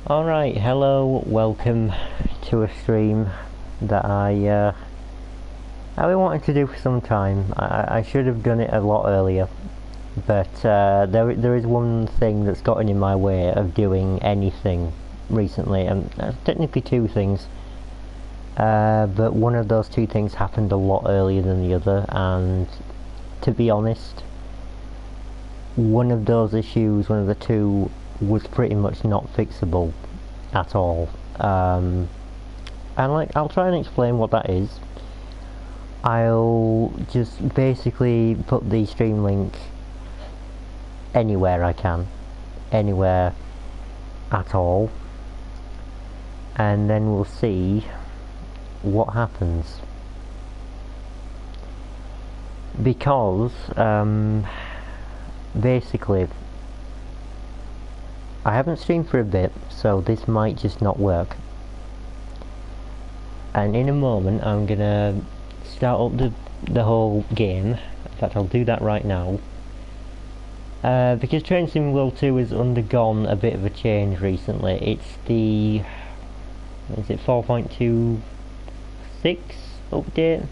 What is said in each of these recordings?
Alright, hello, welcome to a stream that I've been wanting to do for some time. I should have done it a lot earlier, but there is one thing that's gotten in my way of doing anything recently, and technically two things, but one of those two things happened a lot earlier than the other, and to be honest, one of those issues, one of the two, was pretty much not fixable at all. And I'll try and explain what that is. I'll just basically put the stream link anywhere I can, anywhere at all, and then we'll see what happens. Because basically I haven't streamed for a bit, so this might just not work. And in a moment I'm gonna start up the whole game. In fact, I'll do that right now. Because Train Sim World 2 has undergone a bit of a change recently. It's the... is it 4.26 update?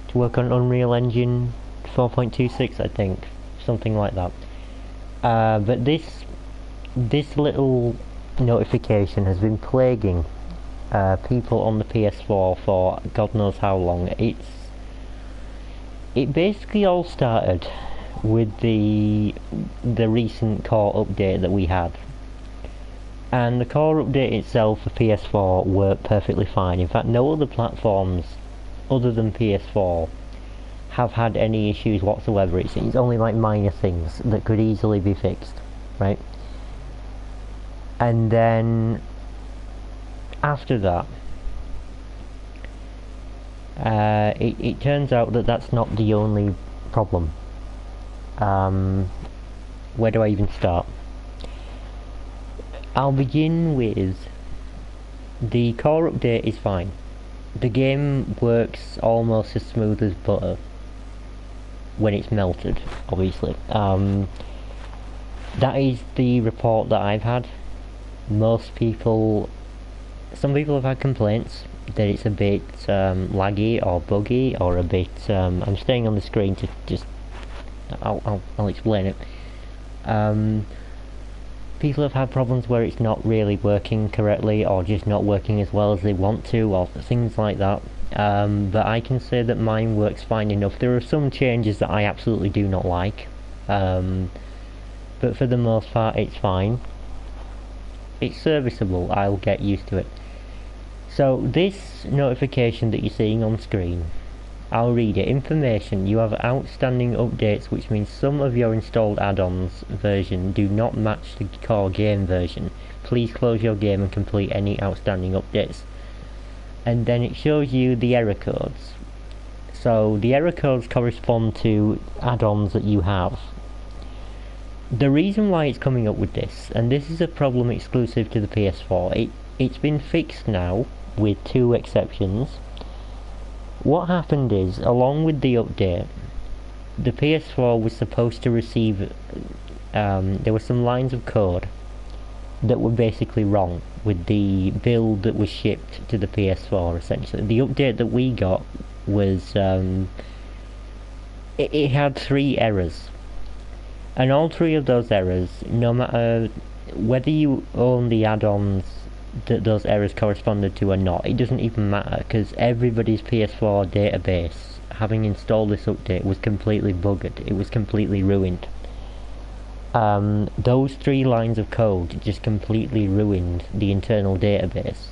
To work on Unreal Engine 4.26, I think. Something like that. But this little notification has been plaguing people on the PS4 for God knows how long. It basically all started with the recent core update that we had, and the core update itself for PS4 worked perfectly fine. In fact, no other platforms other than PS4 have had any issues whatsoever. It's only like minor things that could easily be fixed, right? And then after that, it turns out that that's not the only problem. Where do I even start? I'll begin with the core update is fine. The game works almost as smooth as butter when it's melted, obviously. That is the report that I've had. Some people have had complaints that it's a bit laggy or buggy or a bit... I'm staying on the screen to just... I'll explain it. People have had problems where it's not really working correctly, or just not working as well as they want to, or things like that. But I can say that mine works fine enough. There are some changes that I absolutely do not like, but for the most part it's fine. It's serviceable, I'll get used to it. So this notification that you're seeing on screen, I'll read it. Information: you have outstanding updates, which means some of your installed add-ons version do not match the core game version. Please close your game and complete any outstanding updates. And then it shows you the error codes. So the error codes correspond to add-ons that you have. The reason why it's coming up with this, and this is a problem exclusive to the PS4, it's been fixed now with two exceptions. What happened is, along with the update, the PS4 was supposed to receive, there were some lines of code that were basically wrong with the build that was shipped to the PS4, essentially. The update that we got was, it had 3 errors. And all 3 of those errors, no matter whether you own the add-ons that those errors corresponded to or not, it doesn't even matter, because everybody's PS4 database, having installed this update, was completely buggered. It was completely ruined. Those 3 lines of code just completely ruined the internal database.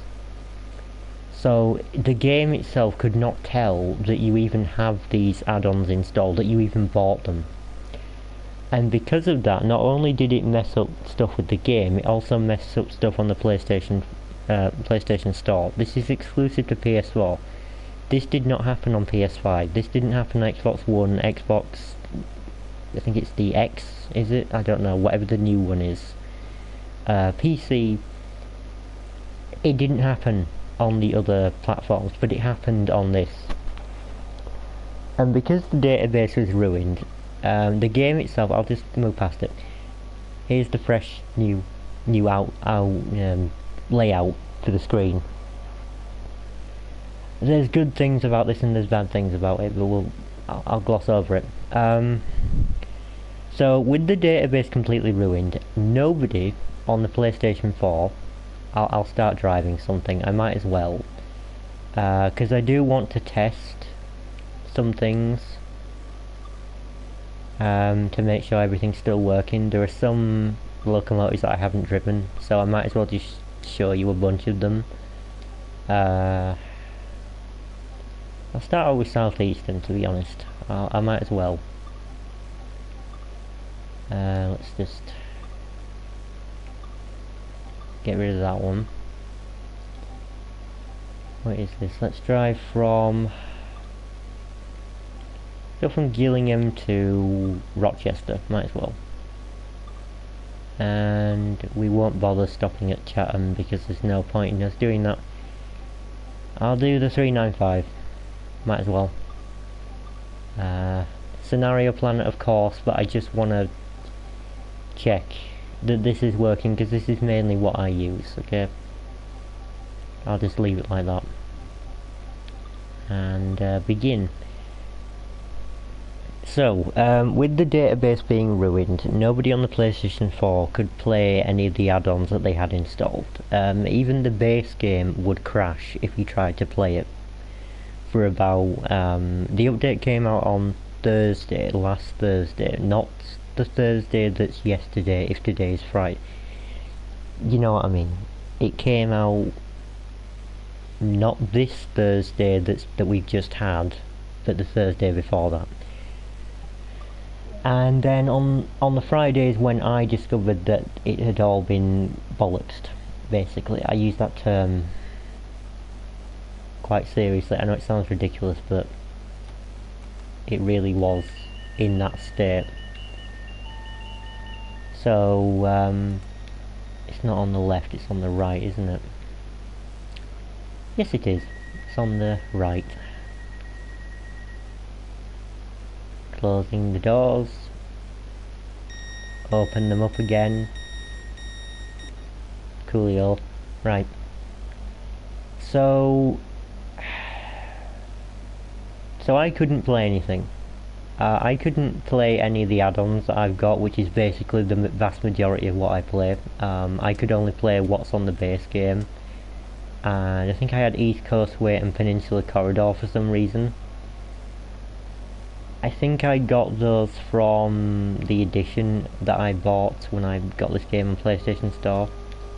So the game itself could not tell that you even have these add-ons installed, that you even bought them. And because of that, not only did it mess up stuff with the game, it also messed up stuff on the PlayStation Store. This is exclusive to PS4. This did not happen on PS5. This didn't happen on Xbox One, Xbox... I think it's the X, is it? I don't know, whatever the new one is. PC... It didn't happen on the other platforms, but it happened on this. And because the database was ruined, the game itself, I'll just move past it. Here's the fresh new new layout for the screen. There's good things about this and there's bad things about it, but I'll gloss over it. So with the database completely ruined, nobody on the PlayStation 4, I'll start driving something. I might as well, because I do want to test some things to make sure everything's still working. There are some locomotives that I haven't driven, so I might as well just show you a bunch of them. I'll start out with Southeastern, to be honest. I might as well. Let's just get rid of that one. What is this? Let's drive from Gillingham to Rochester, might as well. And we won't bother stopping at Chatham because there's no point in us doing that. I'll do the 395, might as well. Scenario Planet, of course, but I just want to check that this is working because this is mainly what I use, okay? I'll just leave it like that. And begin. So, with the database being ruined, nobody on the PlayStation 4 could play any of the add-ons that they had installed. Even the base game would crash if you tried to play it. For about, the update came out on Thursday, last Thursday, not the Thursday that's yesterday, if today is Friday. You know what I mean? It came out not this Thursday that we've just had, but the Thursday before that. And then on the Fridays when I discovered that it had all been bollocksed, basically. I use that term quite seriously. I know it sounds ridiculous, but it really was in that state. So, it's not on the left, it's on the right, isn't it? Yes, it is. It's on the right. Closing the doors. Open them up again. Coolio. Right. So I couldn't play anything. I couldn't play any of the add-ons that I've got, which is basically the vast majority of what I play. I could only play what's on the base game. And I think I had East Coast Way and Peninsula Corridor for some reason. I think I got those from the edition that I bought when I got this game on PlayStation Store,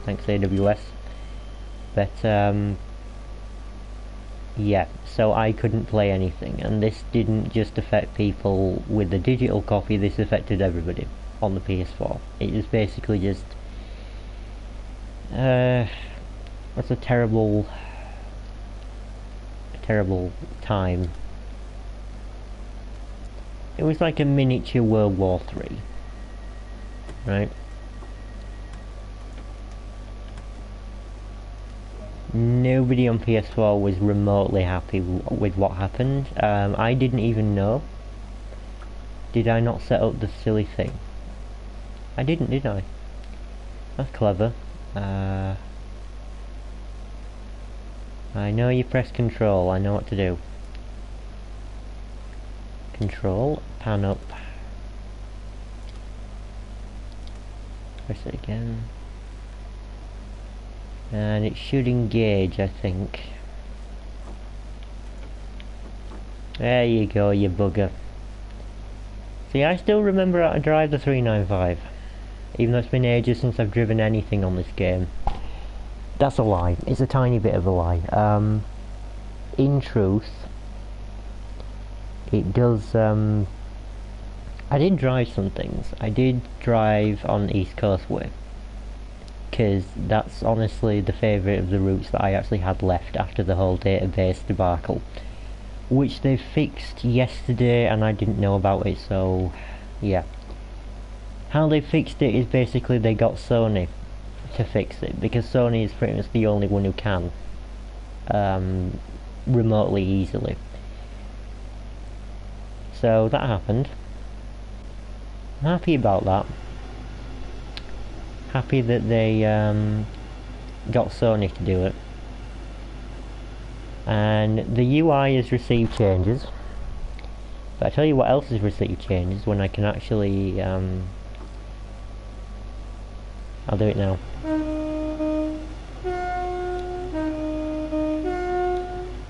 thanks AWS. But yeah, so I couldn't play anything, and this didn't just affect people with the digital copy, this affected everybody on the PS4. It was basically just it's a terrible time. It was like a miniature World War III, right? Nobody on PS4 was remotely happy with what happened. I didn't even know. Did I not set up the silly thing? I didn't, did I? That's clever. I know you press control, I know what to do. Control, pan up. Press it again. And it should engage, I think. There you go, you bugger. See, I still remember how to drive the 395. Even though it's been ages since I've driven anything on this game. That's a lie. It's a tiny bit of a lie. In truth, it does, I did drive some things. I did drive on East Coast Way, because that's honestly the favourite of the routes that I actually had left after the whole database debacle, which they fixed yesterday and I didn't know about it, so yeah. How they fixed it is basically they got Sony to fix it, because Sony is pretty much the only one who can remotely easily. So that happened. I'm happy about that. happy that they got Sony to do it. And the UI has received changes. But I tell you what else has received changes when I can actually I'll do it now.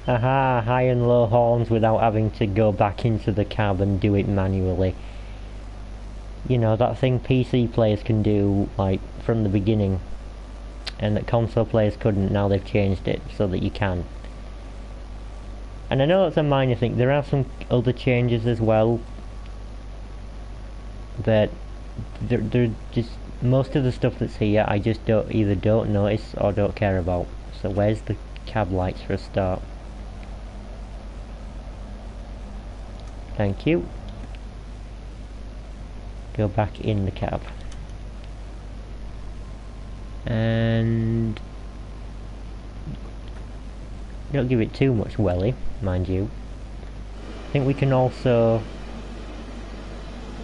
Aha, high and low horns without having to go back into the cab and do it manually. You know, that thing PC players can do, like, from the beginning, and that console players couldn't. Now they've changed it so that you can. And I know it's a minor thing, there are some other changes as well, but they're just, most of the stuff that's here I just either don't notice or don't care about. So where's the cab lights for a start? Thank you. Go back in the cab. And don't give it too much welly, mind you. I think we can also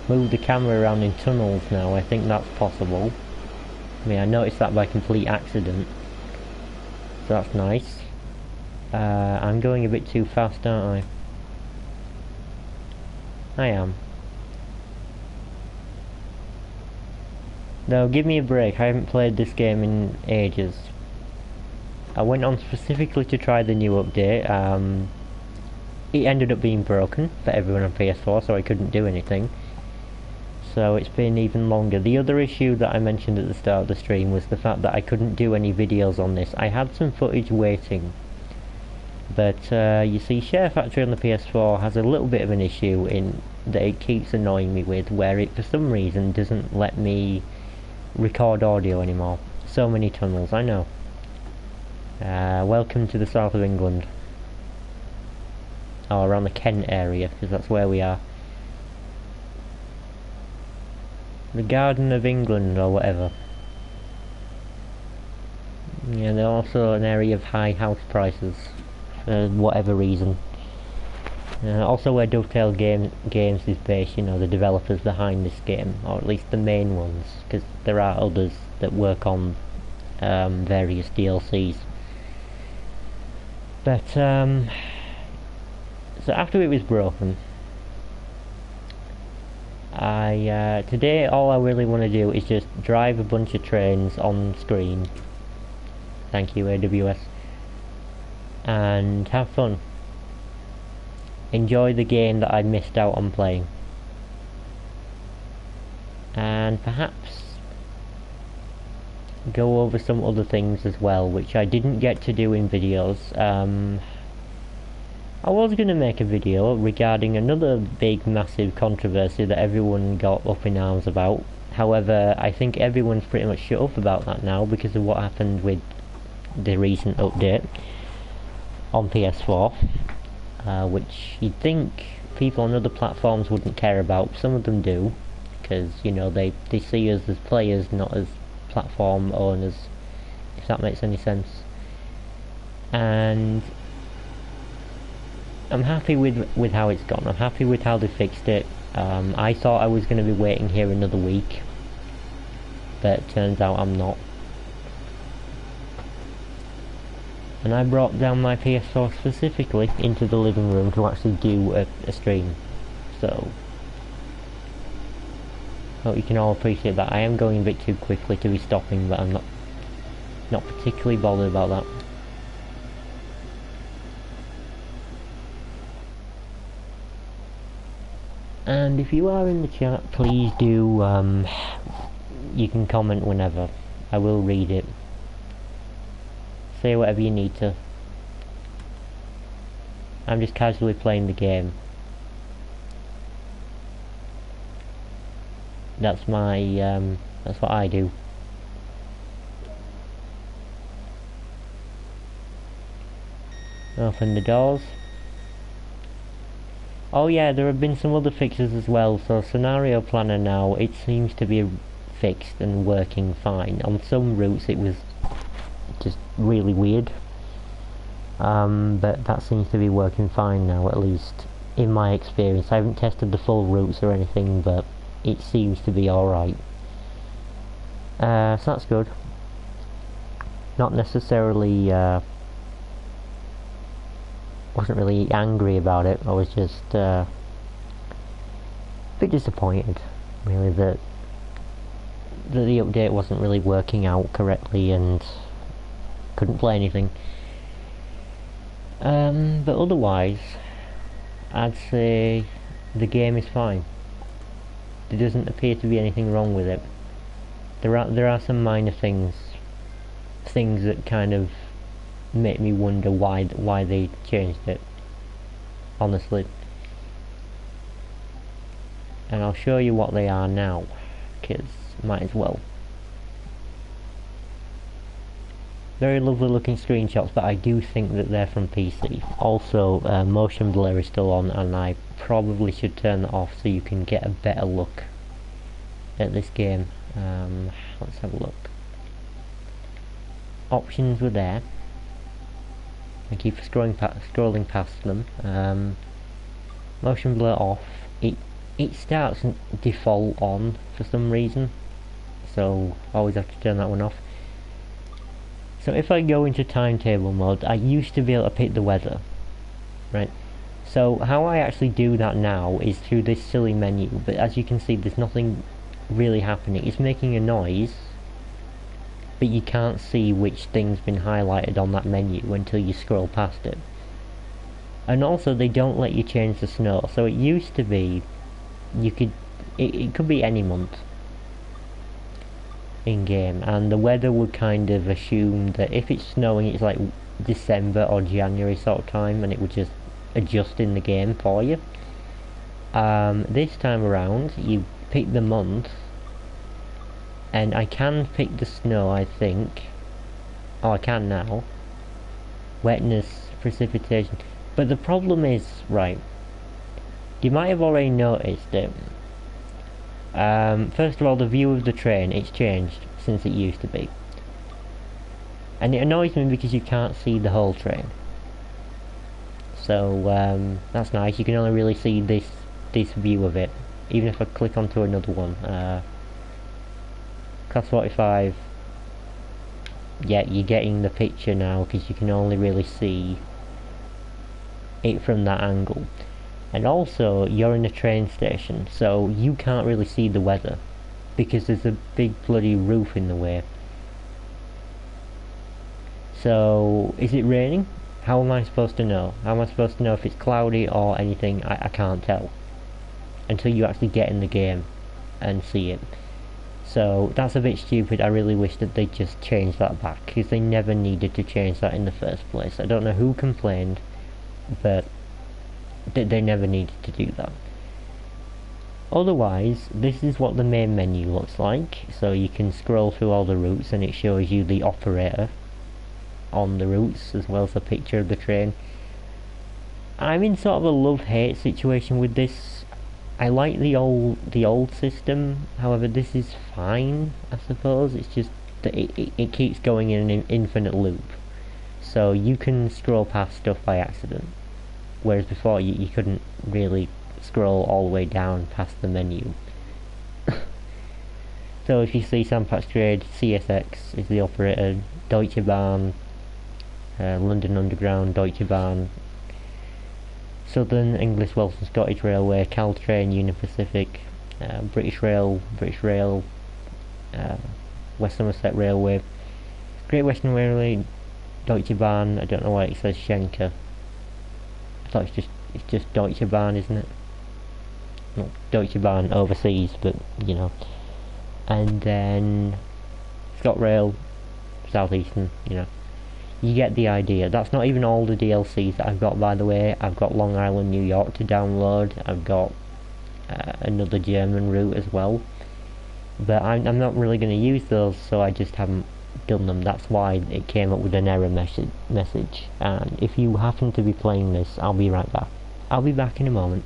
move the camera around in tunnels now. I think that's possible. I mean, I noticed that by complete accident, so that's nice. I'm going a bit too fast, aren't I? I am. No, give me a break. I haven't played this game in ages. I went on specifically to try the new update. It ended up being broken for everyone on PS4, so I couldn't do anything. So it's been even longer. The other issue that I mentioned at the start of the stream was the fact that I couldn't do any videos on this. I had some footage waiting, but you see, Share Factory on the PS4 has a little bit of an issue in that it keeps annoying me with, where it for some reason doesn't let me record audio anymore. So many tunnels, I know. Welcome to the south of England, or around the Kent area, because that's where we are. The Garden of England, or whatever. Yeah, they're also an area of high house prices, for whatever reason. Also where Dovetail Games is based, you know, the developers behind this game, or at least the main ones, because there are others that work on various DLCs. But, so after it was broken, today all I really want to do is just drive a bunch of trains on screen. Thank you, AWS. And have fun. Enjoy the game that I missed out on playing. And perhaps go over some other things as well, which I didn't get to do in videos. I was going to make a video regarding another big massive controversy that everyone got up in arms about. However, I think everyone's pretty much shut up about that now because of what happened with the recent update on PS4, which you'd think people on other platforms wouldn't care about. Some of them do, because, you know, they see us as players, not as platform owners, if that makes any sense. And I'm happy with how it's gone. I'm happy with how they fixed it. I thought I was going to be waiting here another week, but turns out I'm not. And I brought down my PS4 specifically into the living room to actually do a stream. So hope you can all appreciate that. I am going a bit too quickly to be stopping, but I'm not particularly bothered about that. And if you are in the chat, please do, you can comment whenever. I will read it. Say whatever you need to. I'm just casually playing the game. That's my, that's what I do. Open the doors. Oh yeah, there have been some other fixes as well. So Scenario Planner now, it seems to be fixed and working fine. On some routes it was just really weird, but that seems to be working fine now, at least in my experience. I haven't tested the full routes or anything, but it seems to be alright. So that's good. Not necessarily, wasn't really angry about it. I was just a bit disappointed, really, that the update wasn't really working out correctly and couldn't play anything. But otherwise, I'd say the game is fine. There doesn't appear to be anything wrong with it. There are some minor things that kind of make me wonder why they changed it. Honestly, and I'll show you what they are now, because might as well. Very lovely looking screenshots, but I do think that they're from PC. Also, motion blur is still on, and I probably should turn that off so you can get a better look at this game. Let's have a look. Options were there. I keep scrolling past them. Motion blur off. It starts default on for some reason, so I always have to turn that one off. So if I go into timetable mode, I used to be able to pick the weather, right? So how I actually do that now is through this silly menu, but as you can see there's nothing really happening. It's making a noise, but you can't see which thing's been highlighted on that menu until you scroll past it. And also they don't let you change the snow, so it used to be, it could be any month in game, and the weather would kind of assume that if it's snowing it's like December or January sort of time, and it would just adjust in the game for you. This time around you pick the month, and I can pick the snow, I think. Oh, I can now. Wetness, precipitation. But the problem is, right, you might have already noticed it. First of all, the view of the train, it's changed since it used to be. And it annoys me because you can't see the whole train. So, that's nice. You can only really see this view of it. Even if I click onto another one. Class 45. Yeah, you're getting the picture now because you can only really see it from that angle. And also, you're in a train station, so you can't really see the weather because there's a big bloody roof in the way. So, is it raining? How am I supposed to know? How am I supposed to know if it's cloudy or anything? I can't tell until you actually get in the game and see it. So that's a bit stupid. I really wish that they just changed that back, because they never needed to change that in the first place. I don't know who complained, but they never needed to do that. Otherwise, this is what the main menu looks like. So you can scroll through all the routes and it shows you the operator on the routes as well as a picture of the train. I'm in sort of a love-hate situation with this. I like the old system, however this is fine, I suppose. It's just that it keeps going in an infinite loop. So you can scroll past stuff by accident, whereas before you couldn't really scroll all the way down past the menu. So if you see Sandpatch Trade, CSX is the operator, Deutsche Bahn, London Underground, Deutsche Bahn, Southern, English, Welsh and Scottish Railway, Caltrain, Union Pacific, British Rail, West Somerset Railway, Great Western Railway, Deutsche Bahn. I don't know why it says Schenker. I thought it's just Deutsche Bahn, isn't it? Not Deutsche Bahn overseas, but you know. And then ScotRail, Southeastern, you know. You get the idea. That's not even all the DLCs that I've got, by the way. I've got Long Island, New York to download. I've got another German route as well. But I'm not really going to use those, so I just haven't done them. That's why it came up with an error message. And if you happen to be playing this, I'll be right back. I'll be back in a moment.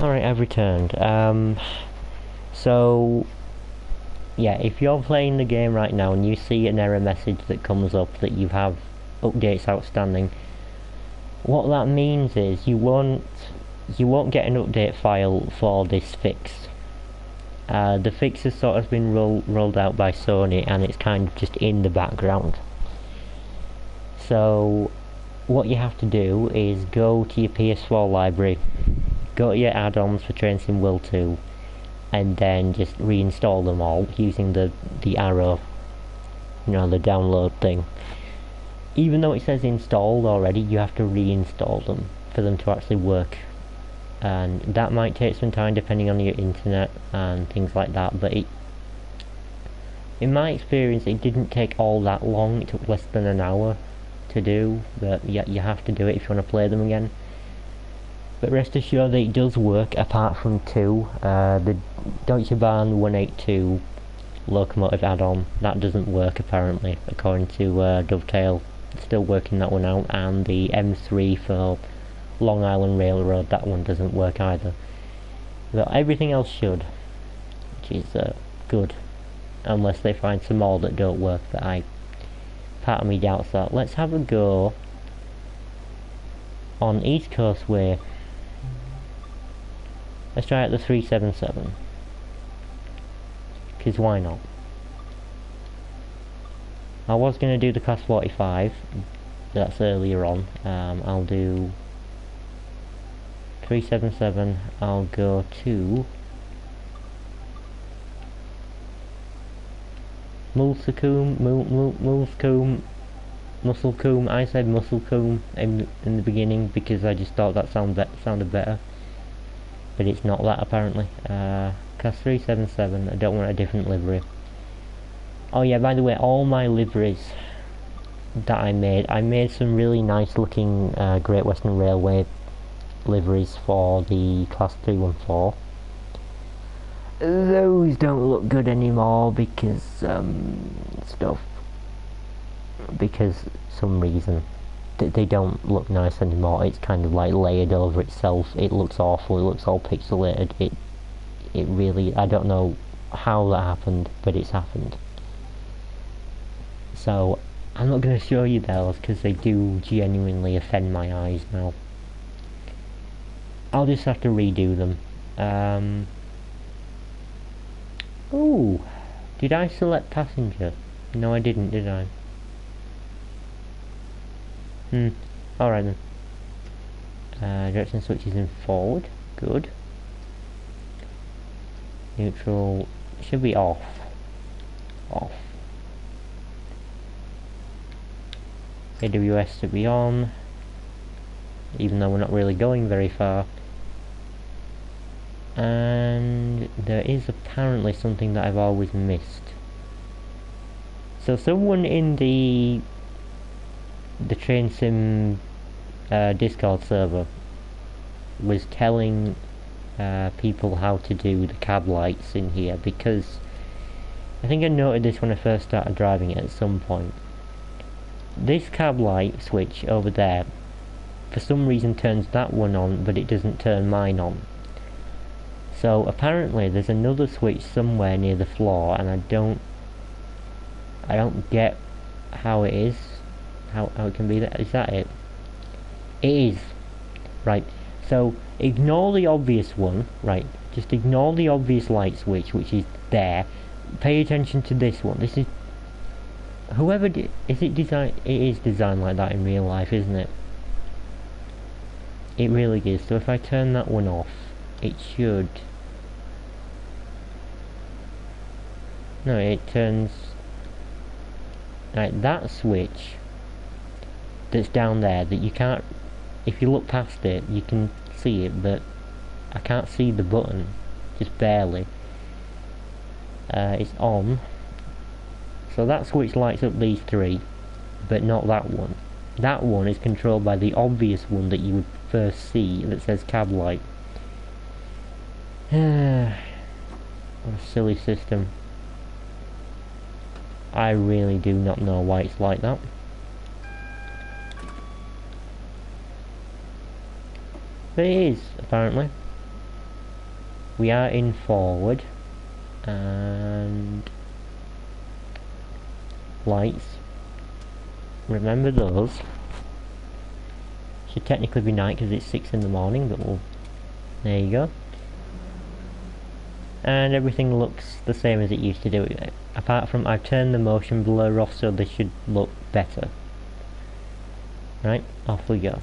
Alright, I've returned. So yeah, if you're playing the game right now and you see an error message that comes up that you have updates outstanding, what that means is you won't get an update file for this fix. The fix has sort of been rolled out by Sony, and it's kind of just in the background. So what you have to do is go to your PS4 library, go to your add-ons for Train Sim World 2, and then just reinstall them all using the arrow, you know, the download thing. Even though it says installed already, you have to reinstall them for them to actually work. And that might take some time depending on your internet and things like that, but in my experience it didn't take all that long. It took less than an hour to do, but yeah, you have to do it if you want to play them again. But rest assured that it does work apart from 2, the Deutsche Bahn 182 locomotive add-on, that doesn't work apparently, according to Dovetail. It's still working that one out, and the M3 for Long Island Railroad, that one doesn't work either. But everything else should, which is good, unless they find some more that don't work, but part of me doubts that. Let's have a go on East Coast Way. Let's try out the 377, because why not? I was going to do the Class 45, that's earlier on. I'll do 377, I'll go to Musselcombe. I said Musselcombe in the beginning because I just thought that sounded better, but it's not that apparently. Class 377, I don't want a different livery. Oh yeah, by the way, all my liveries that I made some really nice looking Great Western Railway liveries for the Class 314. Those don't look good anymore because some reason they don't look nice anymore. It's kind of like layered over itself. It looks awful. It looks all pixelated. It really, I don't know how that happened, but it's happened. So I'm not going to show you those because they do genuinely offend my eyes now. I'll just have to redo them. Ooh, did I select passenger? No, I didn't, did I? Alright then. Direction switches in forward. Good. Neutral should be off. Off. AWS to be on, even though we're not really going very far. And there is apparently something that I've always missed. So someone in the Train Sim Discord server was telling people how to do the cab lights in here, because I think I noted this when I first started driving it at some point. This cab light switch over there for some reason turns that one on, but it doesn't turn mine on. So apparently there's another switch somewhere near the floor, and I don't get how it is, how it can be that. Is that it? It is. Right, so ignore the obvious one, right, just ignore the obvious light switch which is there. Pay attention to this one. This is, whoever is it designed, it is designed like that in real life, isn't it? It really is. So if I turn that one off, it should, no, it turns, right, that switch that's down there that you can't, if you look past it you can see it, but I can't see the button, just barely. It's on. So that switch lights up these three, but not that one. That one is controlled by the obvious one that you would first see that says cab light. What a silly system. I really do not know why it's like that. But it is, apparently. we are in forward, and lights, remember those. Should technically be night because it's 6 in the morning, but there you go. And everything looks the same as it used to do, apart from I've turned the motion blur off, so this should look better. Right, off we go.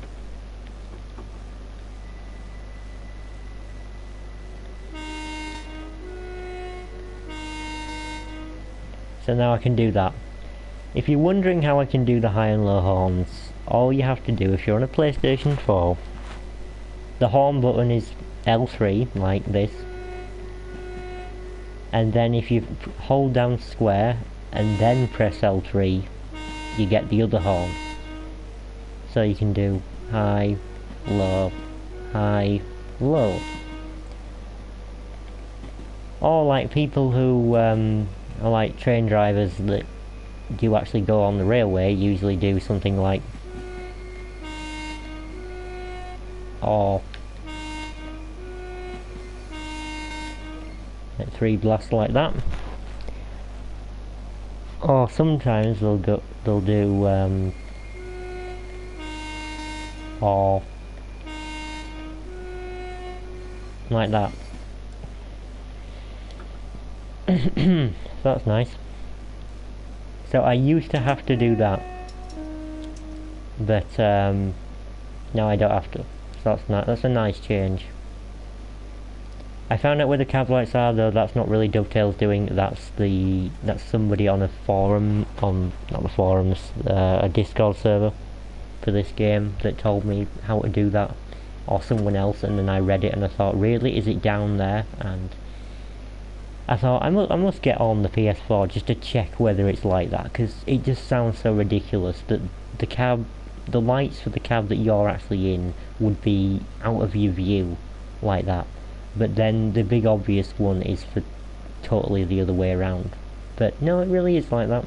So now I can do that. If you're wondering how I can do the high and low horns, all you have to do, if you're on a PlayStation 4, the horn button is L3, like this, and then if you hold down square and then press L3, you get the other horn. So you can do high, low, low. Or like people who are like train drivers that do actually go on the railway, usually do something like, or 3 blasts like that. Or sometimes they'll do or like that. So that's nice. So I used to have to do that, but now I don't have to. So that's a nice change. I found out where the cab lights are, though that's not really Dovetail's doing. That's somebody on a forum, not the forums, a Discord server for this game that told me how to do that, or someone else, and then I read it and I thought, really, is it down there? And I thought I must get on the PS4 just to check whether it's like that, because it just sounds so ridiculous that the lights for the cab that you're actually in would be out of your view like that, but then the big obvious one is for totally the other way around. But no, it really is like that.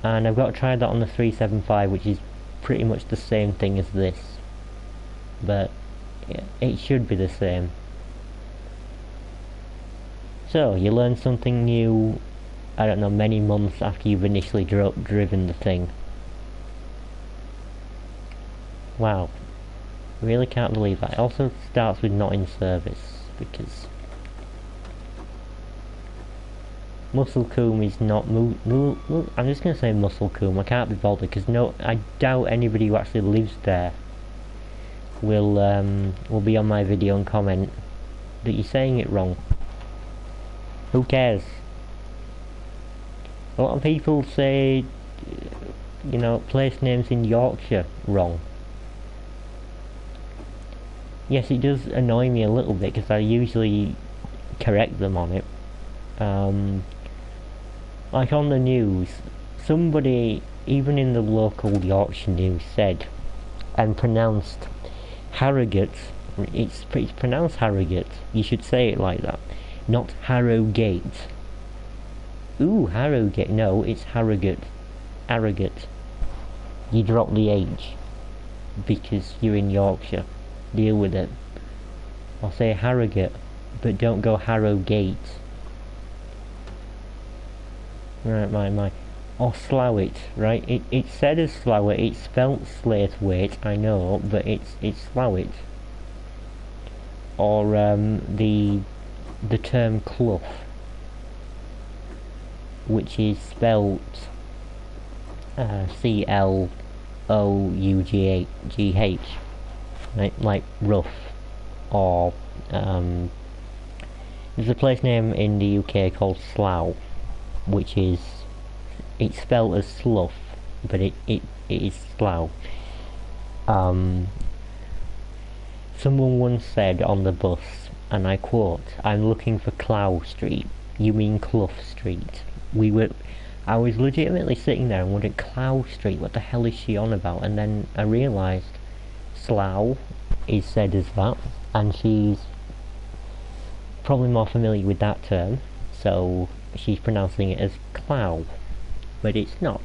And I've got to try that on the 375, which is pretty much the same thing as this, but yeah, it should be the same. So you learn something new, I don't know, many months after you've initially driven the thing. Wow, really can't believe that. It also starts with not in service, because Muscle Combe is not I'm just going to say Muscle Combe, I can't be bothered, because I doubt anybody who actually lives there will be on my video and comment that you're saying it wrong. Who cares? A lot of people say, you know, place names in Yorkshire wrong. Yes, it does annoy me a little bit, because I usually correct them on it. Like on the news, somebody, even in the local Yorkshire news, said and pronounced Harrogate. It's pronounced Harrogate. You should say it like that, not Harrogate. Ooh, Harrogate. No, it's Harrogate. Harrogate. You drop the H because you're in Yorkshire. Deal with it. I'll say Harrogate, but don't go Harrogate. Right, my. Or Slowit, right? It's said as Slowit, it's spelt Slatewaite, I know, but it's Slowit. Or the term Clough, which is spelt C-L-O-U-G-H, right? Like rough. Or there's a place name in the UK called Slough, which is, it's spelled as Slough, but it is Slough. Someone once said on the bus, and I quote, "I'm looking for Clough Street. You mean Clough Street?" I was legitimately sitting there and wondering, Clough Street, what the hell is she on about? And then I realised Slough is said as that, and she's probably more familiar with that term, so she's pronouncing it as Clough, but it's not.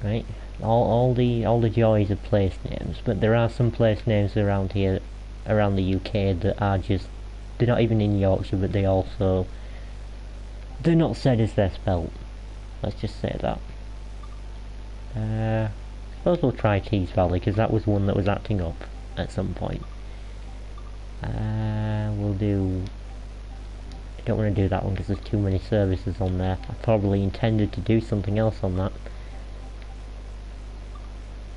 Right? All the joys of place names, but there are some place names around here around the UK that are just, they're not even in Yorkshire, but they're not said as they're spelt. Let's just say that. Suppose we'll try Tees Valley, because that was one that was acting up at some point. We'll do... I don't want to do that one because there's too many services on there. I probably intended to do something else on that.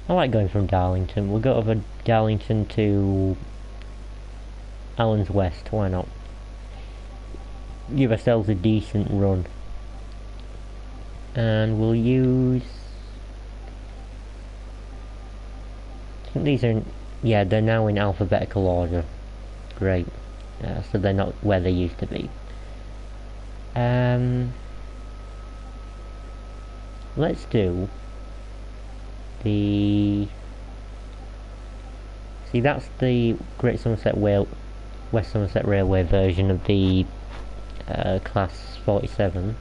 I like going from Darlington. We'll go over Darlington to Allens West, why not? Give ourselves a decent run. And we'll use... I think these are... yeah, they're now in alphabetical order. Great. So they're not where they used to be. Let's do the... see, that's the Great Somerset West Somerset Railway version of the Class 47.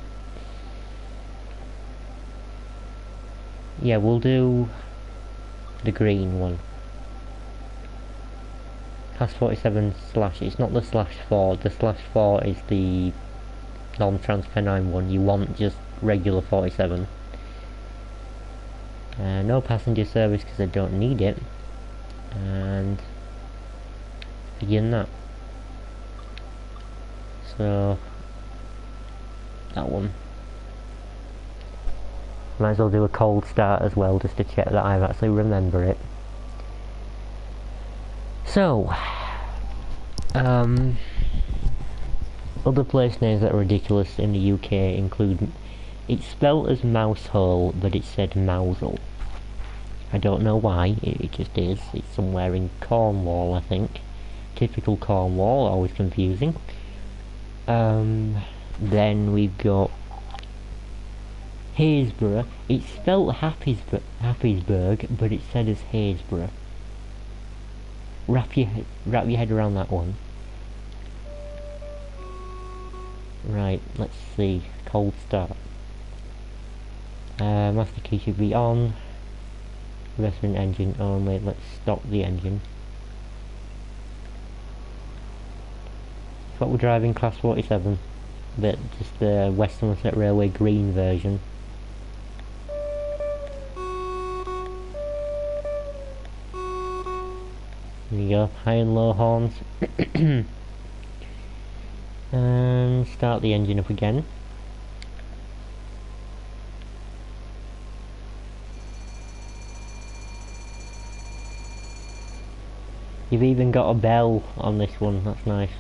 Yeah, we'll do the green one. Class 47 slash, it's not the /4, the /4 is the non-Transpennine one, you want just regular 47. No passenger service because I don't need it, and begin that. So, that one. Might as well do a cold start as well, just to check that I actually remember it. So, other place names that are ridiculous in the UK include, it's spelt as Mousehole, but it's said Mousehole. I don't know why, it just is. It's somewhere in Cornwall, I think. Typical Cornwall, always confusing. Then we've got Haysborough. It's spelt Happisburgh, but it's said as Haysborough. Wrap your head around that one. Right, let's see. Cold start. Master key should be on. Restaurant engine only. Let's stop the engine. What we're driving, Class 47, but just the West Somerset Railway green version. There you go, high and low horns. And start the engine up again. You've even got a bell on this one, that's nice.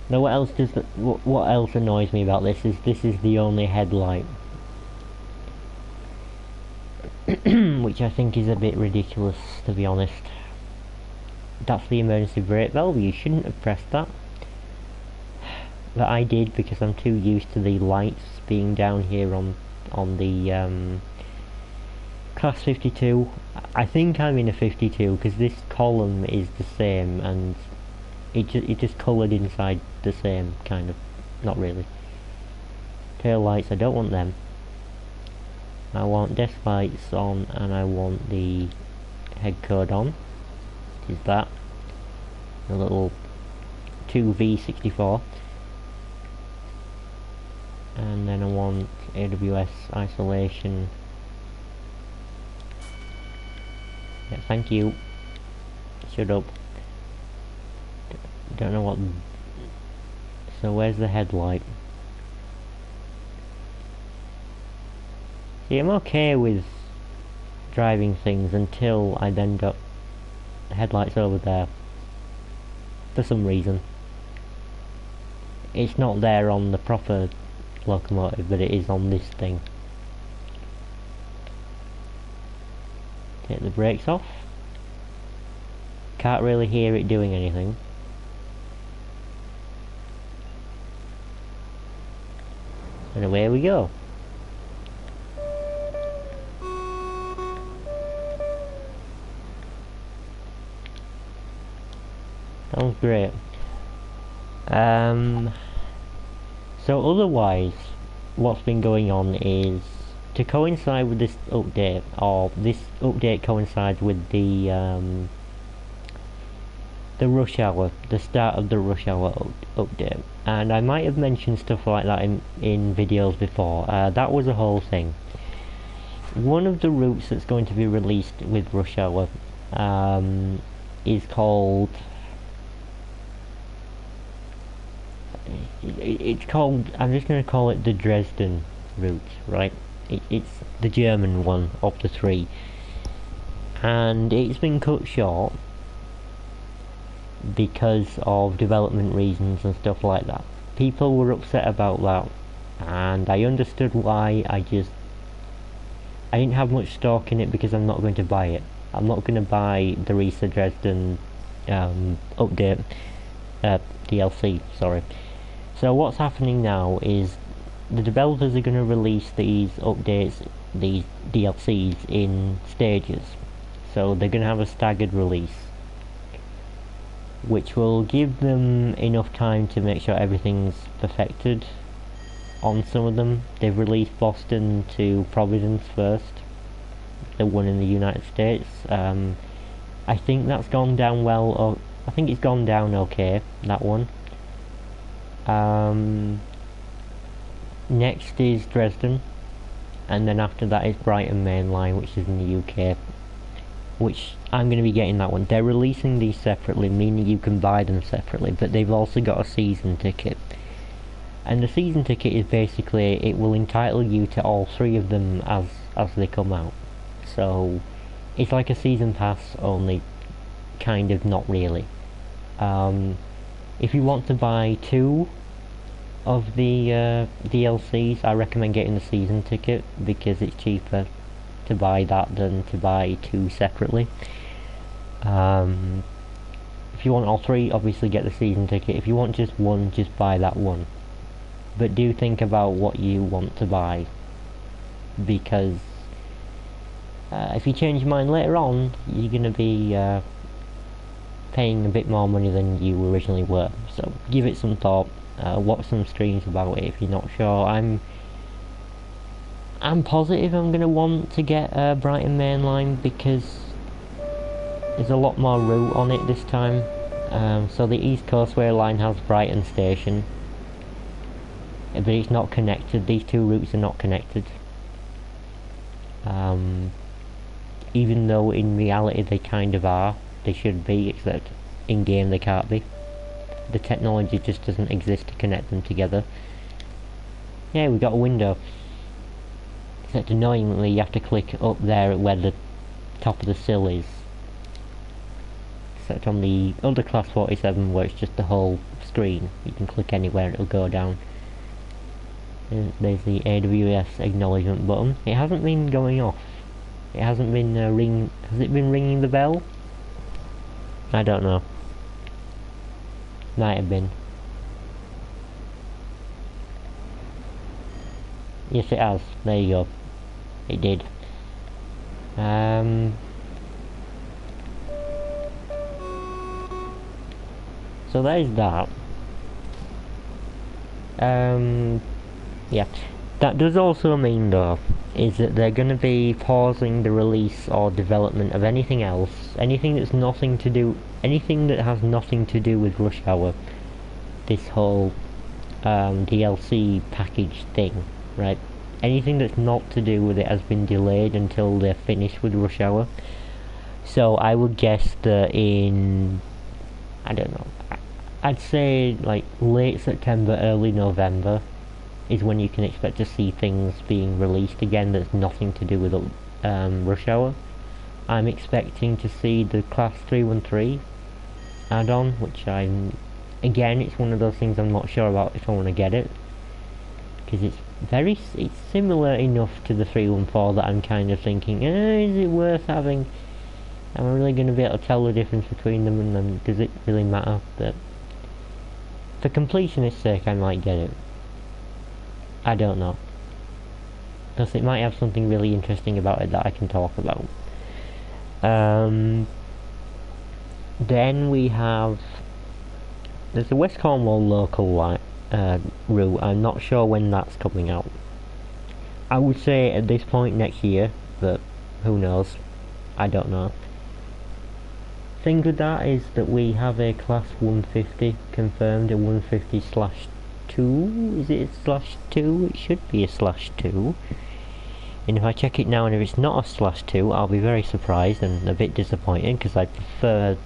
Now what else annoys me about this is the only headlight. Which I think is a bit ridiculous, to be honest. That's the emergency brake valve, you shouldn't have pressed that. But I did because I'm too used to the lights being down here on the Class 52. I think I'm in a 52 because this column is the same and it just coloured inside the same, kind of. Not really. Tail lights, I don't want them. I want desk lights on and I want the head code on. Is that a little 2V64, and then I want AWS isolation. Yeah, thank you. Shut up. Don't know what. So where's the headlight? See, I'm okay with driving things until I then got headlights over there. For some reason. It's not there on the proper locomotive, but it is on this thing. Take the brakes off. Can't really hear it doing anything. And away we go. Sounds great. So otherwise, what's been going on is, to coincide with this update, or this update coincides with the the rush hour, the start of the rush hour update, and I might have mentioned stuff like that in videos before. That was a whole thing. One of the routes that's going to be released with rush hour is called it's called, I'm just going to call it the Dresden route, right? It's the German one of the three, and it's been cut short because of development reasons and stuff like that. People were upset about that, and I understood why. I didn't have much stock in it because I'm not going to buy it. I'm not going to buy the RISA Dresden update, DLC, sorry. So what's happening now is the developers are going to release these updates, these DLCs in stages. So they're going to have a staggered release, which will give them enough time to make sure everything's perfected on some of them. They've released Boston to Providence first, the one in the United States. I think that's gone down well, or I think it's gone down okay, that one. Next is Dresden, and then after that is Brighton Main Line, which is in the UK, which I'm going to be getting that one. They're releasing these separately, meaning you can buy them separately, but they've also got a season ticket. And the season ticket is basically, it will entitle you to all three of them as they come out. So it's like a season pass, only kind of not really. If you want to buy two of the DLCs, I recommend getting the season ticket because it's cheaper to buy that than to buy two separately. If you want all three, obviously get the season ticket. If you want just one, just buy that one. But do think about what you want to buy, because if you change your mind later on, you're going to be paying a bit more money than you originally were. So give it some thought. Watch some streams about it if you're not sure. I'm positive I'm going to want to get Brighton Main Line because there's a lot more route on it this time. So the East Coastway line has Brighton Station, but it's not connected. These two routes are not connected. Even though in reality they kind of are. They should be, except in game they can't be. The technology just doesn't exist to connect them together. Yeah, we got a window. Except annoyingly you have to click up there at where the top of the sill is. Except on the other Class 47 where it's just the whole screen. You can click anywhere and it'll go down. And there's the AWS acknowledgement button. It hasn't been going off. It hasn't been ringing. Has it been ringing the bell? I don't know. Might have been. Yes, it has. There you go. It did. So there's that. Yeah. That does also mean, though, is that they're going to be pausing the release or development of anything else, anything that has nothing to do with Rush Hour, this whole DLC package thing, right? Anything that's not to do with it has been delayed until they're finished with Rush Hour. So I would guess that in, I don't know, I'd say like late September, early November is when you can expect to see things being released again that's nothing to do with Rush Hour. I'm expecting to see the Class 313 add-on, which again, it's one of those things I'm not sure about if I want to get it, because it's similar enough to the 314 that I'm kind of thinking, is it worth having? Am I really going to be able to tell the difference between them, and then does it really matter? But for completionist's sake, I might get it. I don't know, because it might have something really interesting about it that I can talk about. Then we have, there's a West Cornwall local route. I'm not sure when that's coming out. I would say at this point next year, but who knows? I don't know. thing with that is that we have a class 150 confirmed, a 150/2. Is it a /2? It should be a /2. And if I check it now and if it's not a /2, I'll be very surprised and a bit disappointed, because I prefer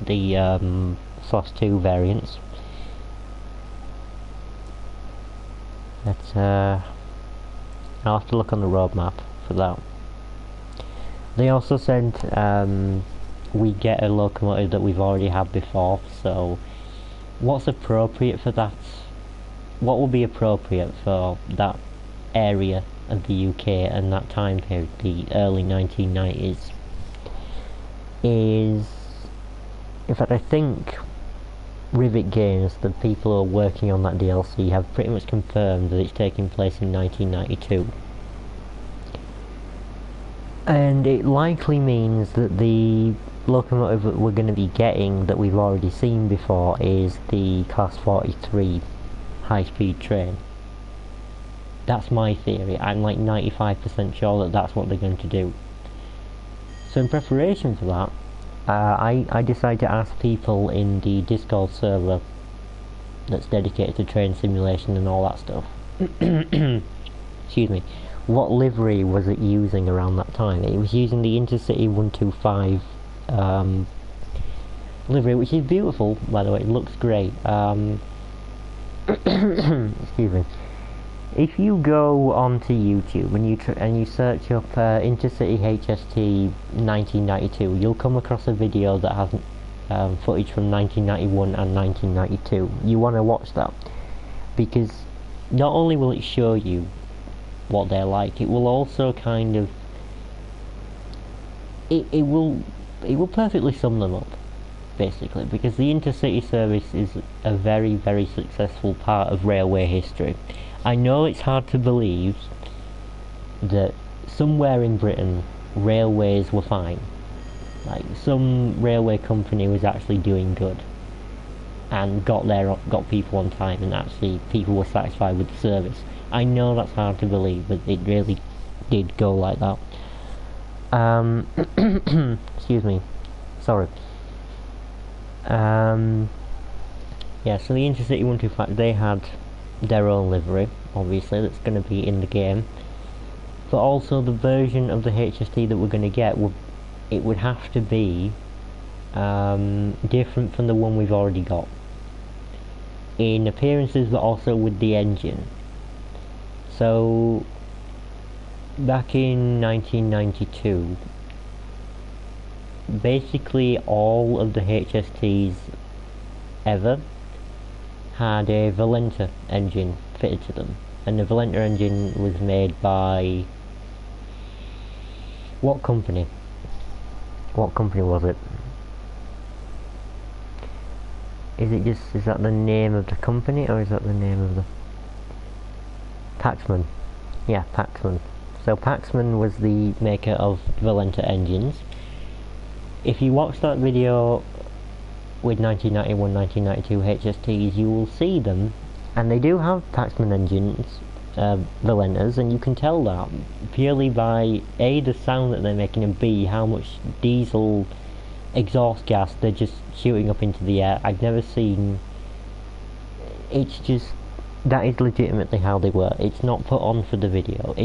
the /2 variants. But I'll have to look on the roadmap for that. They also said we get a locomotive that we've already had before, so what's appropriate for that? What will be appropriate for that area of the UK and that time period, the early 1990s, is, in fact I think Rivet Games, the people who are working on that DLC, have pretty much confirmed that it's taking place in 1992. And it likely means that the locomotive that we're going to be getting, that we've already seen before, is the Class 43 high-speed train. That's my theory. I'm like 95% sure that that's what they're going to do. So in preparation for that, I decided to ask people in the Discord server that's dedicated to train simulation and all that stuff. Excuse me. What livery was it using around that time? It was using the Intercity 125 livery, which is beautiful, by the way. It looks great. Excuse me. If you go onto YouTube and you search up Intercity HST 1992, you'll come across a video that has footage from 1991 and 1992. You want to watch that, because not only will it show you what they're like, it will also kind of it will perfectly sum them up, basically, because the Intercity service is a very, very successful part of railway history. I know it's hard to believe that somewhere in Britain railways were fine, like some railway company was actually doing good and got people on time, and actually people were satisfied with the service. I know that's hard to believe, but it really did go like that. Excuse me, sorry. Yeah, so the Intercity 125, they had their own livery, obviously, that's going to be in the game, but also the version of the HST that we're going to get would have to be different from the one we've already got in appearances, but also with the engine. So back in 1992, basically all of the HSTs ever had a Valenta engine fitted to them, and the Valenta engine was made by what company? What company was it? Is that the name of the company, or is that the name of the Paxman? Yeah, Paxman. So Paxman was the maker of Valenta engines. If you watch that video with 1991-1992 HSTs, you will see them, and they do have Paxman engines, Valentas, and you can tell that purely by A, the sound that they're making, and B, how much diesel exhaust gas they're just shooting up into the air. I've never seen. It's just, that is legitimately how they were. It's not put on for the video.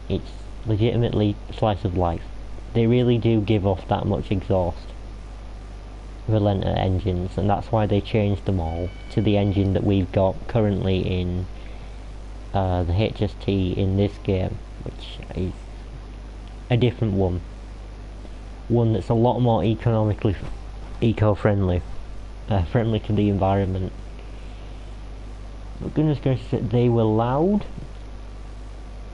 It's legitimately slice of life. They really do give off that much exhaust, Valenta engines, and that's why they changed them all to the engine that we've got currently in the HST in this game, which is a different one that's a lot more eco-friendly, friendly to the environment. But goodness gracious, they were loud,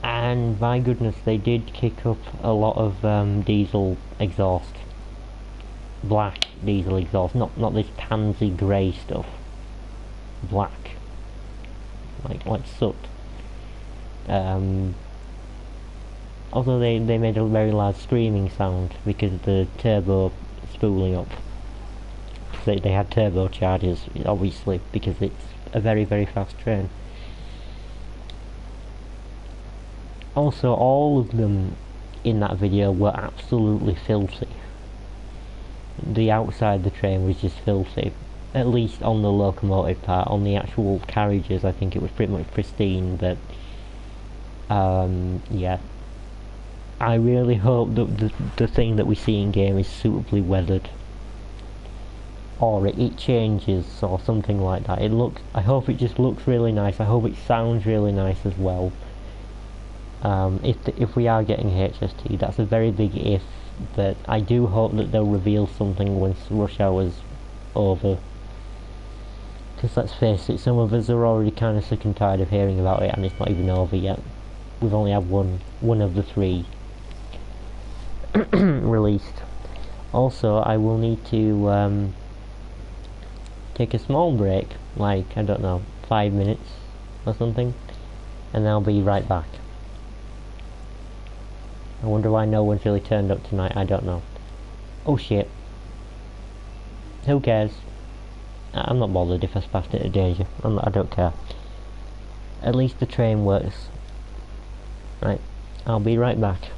and my goodness, they did kick up a lot of diesel exhaust, black diesel exhaust, not this pansy grey stuff, black, like soot. Although they made a very loud screaming sound because of the turbo spooling up. They had turbochargers, obviously, because it's a very, very fast train. Also, all of them in that video were absolutely filthy. the outside of the train was just filthy. At least on the locomotive part. On the actual carriages, I think it was pretty much pristine, but yeah. I really hope that the thing that we see in game is suitably weathered, or it changes or something like that. I hope it just looks really nice. I hope it sounds really nice as well. If we are getting HST, that's a very big if, but I do hope that they'll reveal something once Rush Hour's over. Because let's face it, some of us are already kind of sick and tired of hearing about it, and it's not even over yet. We've only had one of the 3 released. Also, I will need to take a small break, like, I don't know, 5 minutes or something, and I'll be right back. I wonder why no one's really turned up tonight, I don't know. Oh shit. Who cares? I'm not bothered if I spashed it at danger. I don't care. At least the train works. Right, I'll be right back.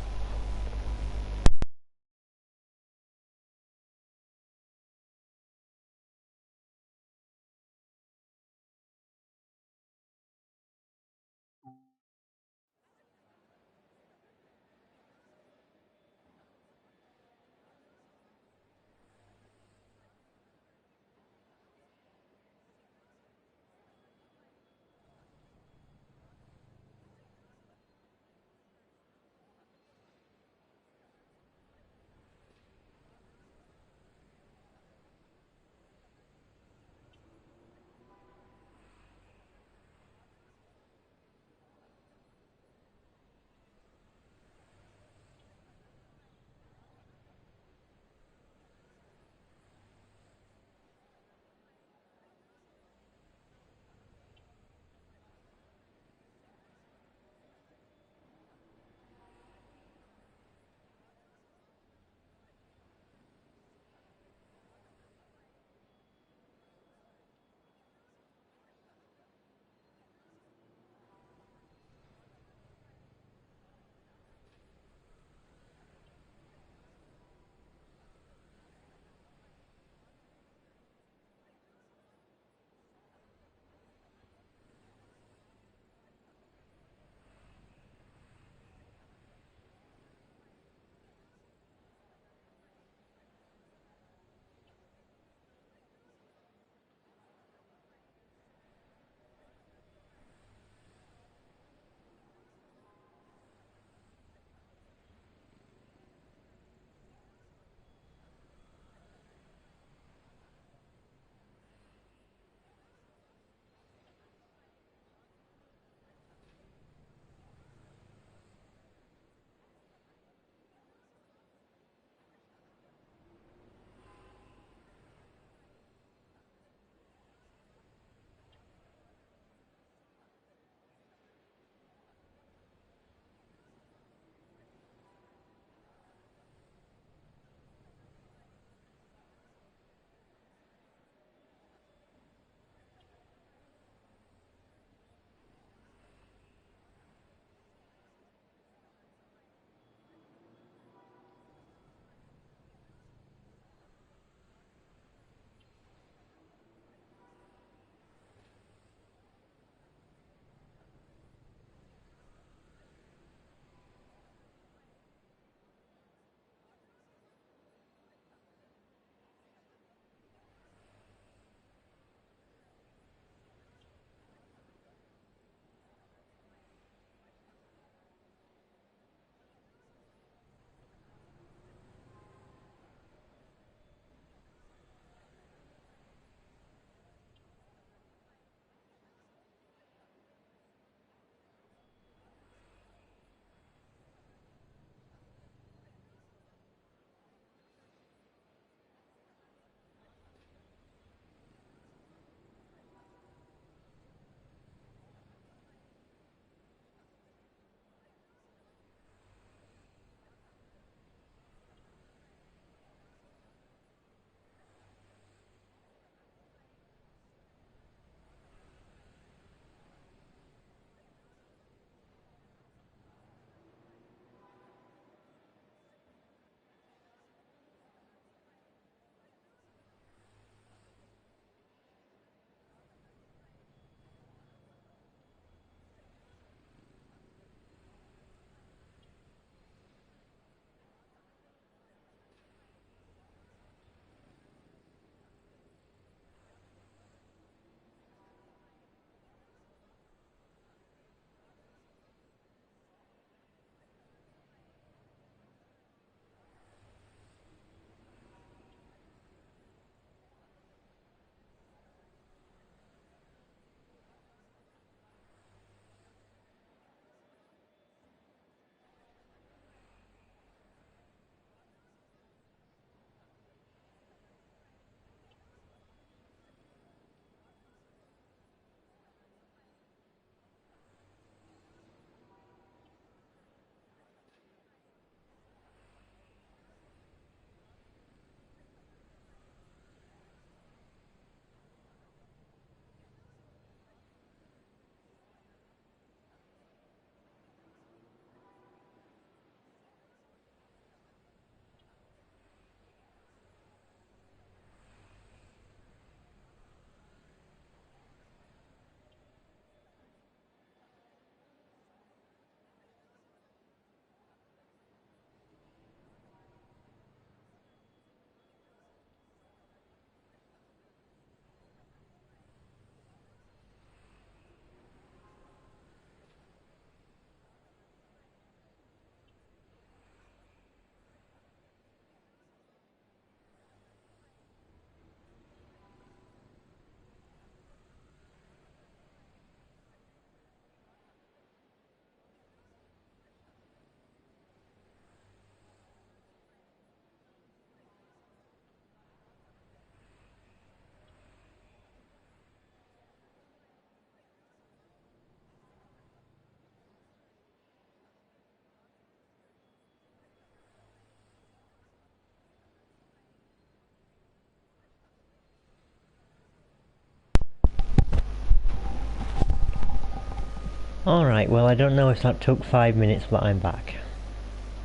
Alright, well I don't know if that took 5 minutes, but I'm back.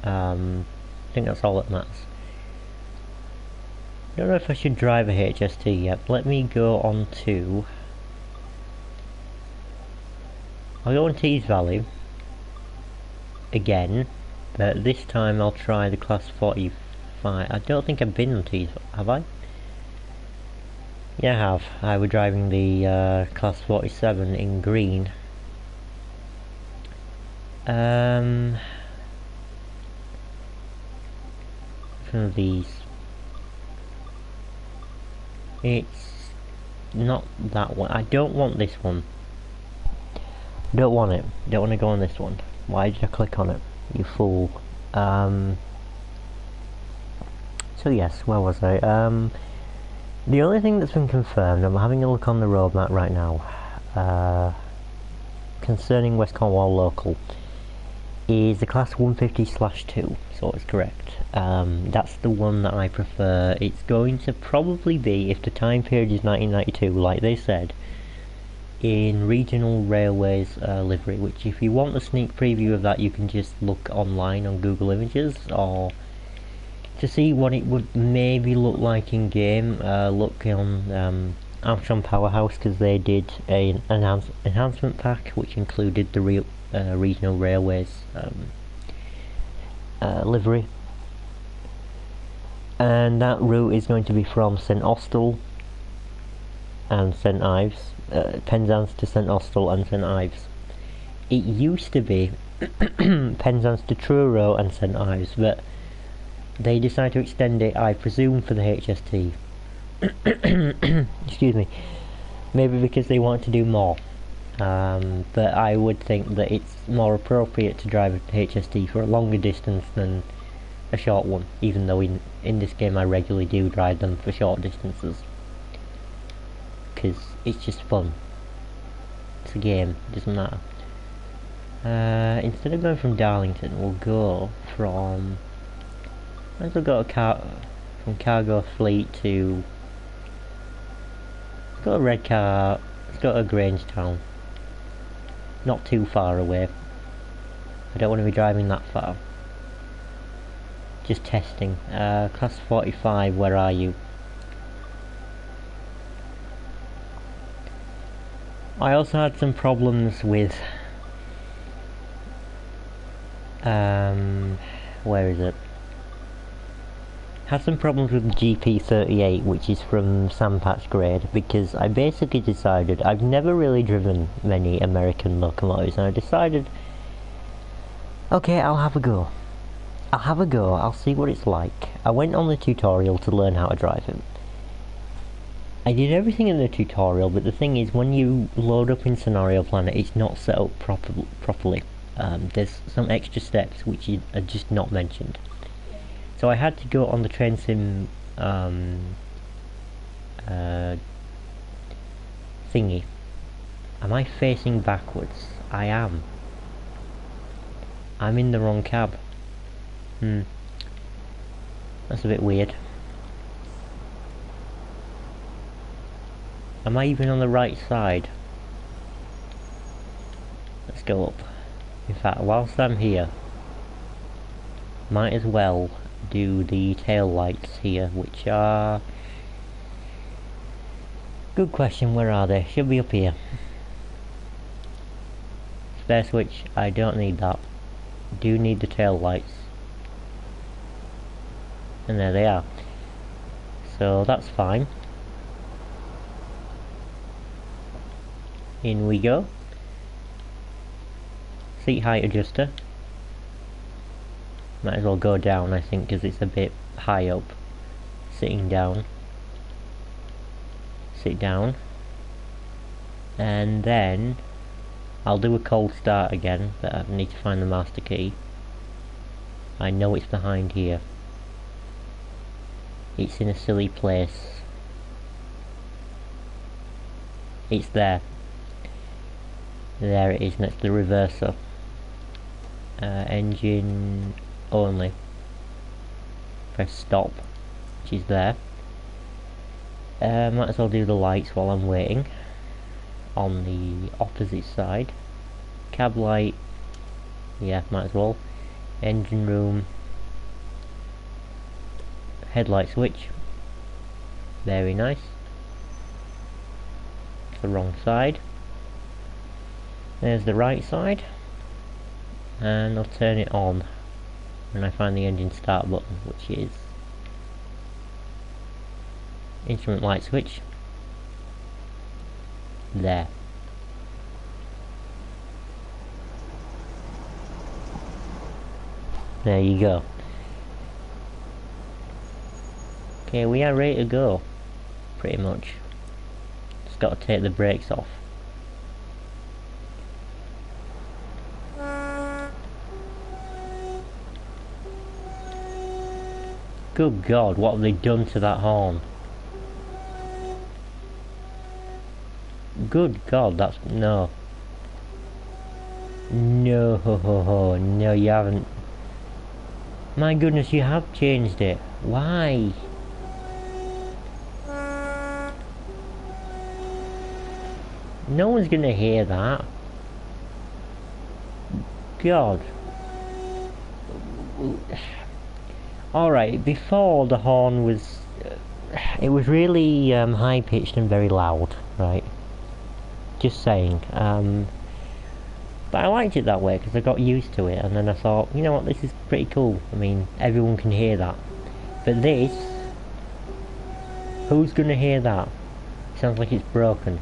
I think that's all that matters. I don't know if I should drive a HST yet. Let me go on to... I'll go on Tees Valley again, but this time I'll try the Class 45. I don't think I've been on Tees, have I? Yeah, I have. I was driving the Class 47 in green. Some of these. It's not that one. I don't want this one. Don't want it. Don't want to go on this one. Why did I click on it? You fool. So yes, where was I? The only thing that's been confirmed, I'm having a look on the road map right now, concerning West Cornwall Local, is the Class 150/2, so it's correct. That's the one that I prefer. It's going to probably be, if the time period is 1992, like they said, in Regional Railways livery, which if you want a sneak preview of that, you can just look online on Google Images, or to see what it would maybe look like in game, look on Armstrong Powerhouse, because they did an enhancement pack which included the Regional Railways livery, and that route is going to be from St Austell and St Ives, Penzance to St Austell and St Ives. It used to be Penzance to Truro and St Ives, but they decided to extend it, I presume, for the HST. Excuse me. Maybe because they want to do more. But I would think that it's more appropriate to drive a HST for a longer distance than a short one, even though in this game I regularly do drive them for short distances. Because it's just fun. It's a game, it doesn't matter. Instead of going from Darlington, we'll go from... Might as well go to from Cargo Fleet to... Let's go to Redcar, let's go to Grangetown. Not too far away. I don't want to be driving that far. Just testing. Class 45, where are you? I also had some problems with... where is it? Had some problems with the GP38, which is from Sandpatch Grade, because I basically decided I've never really driven many American locomotives, and I decided, okay, I'll have a go. I'll see what it's like. I went on the tutorial to learn how to drive it. I did everything in the tutorial, but the thing is, when you load up in Scenario Planner, it's not set up properly. There's some extra steps which are just not mentioned. So I had to go on the train sim thingy. Am I facing backwards? I am. I'm in the wrong cab. That's a bit weird. Am I even on the right side? Let's go up. In fact, whilst I'm here, might as well do the tail lights here, which are... Good question, where are they? Should be up here. Spare switch, I don't need that. Do need the tail lights. And there they are. So that's fine. In we go. Seat height adjuster. Might as well go down, I think, because it's a bit high up. Sitting down. Sit down. And then I'll do a cold start again, but I need to find the master key. I know it's behind here. It's in a silly place. It's there. There it is, next to the reverser. Engine only. Press stop, which is there. Might as well do the lights while I'm waiting. On the opposite side. Cab light. Yeah, might as well. Engine room. Headlight switch. Very nice. It's the wrong side. There's the right side. And I'll turn it on when I find the engine start button, which is instrument light switch. There. There you go. Okay, we are ready to go. Pretty much. Just got to take the brakes off. Good God, what have they done to that horn? Good God, that's... no. No, no, you haven't. My goodness, you have changed it. Why? No one's gonna hear that. God. Alright, before the horn was... it was really high-pitched and very loud, right? Just saying. But I liked it that way because I got used to it, and then I thought, you know what, this is pretty cool. I mean, everyone can hear that. But this... who's gonna hear that? Sounds like it's broken.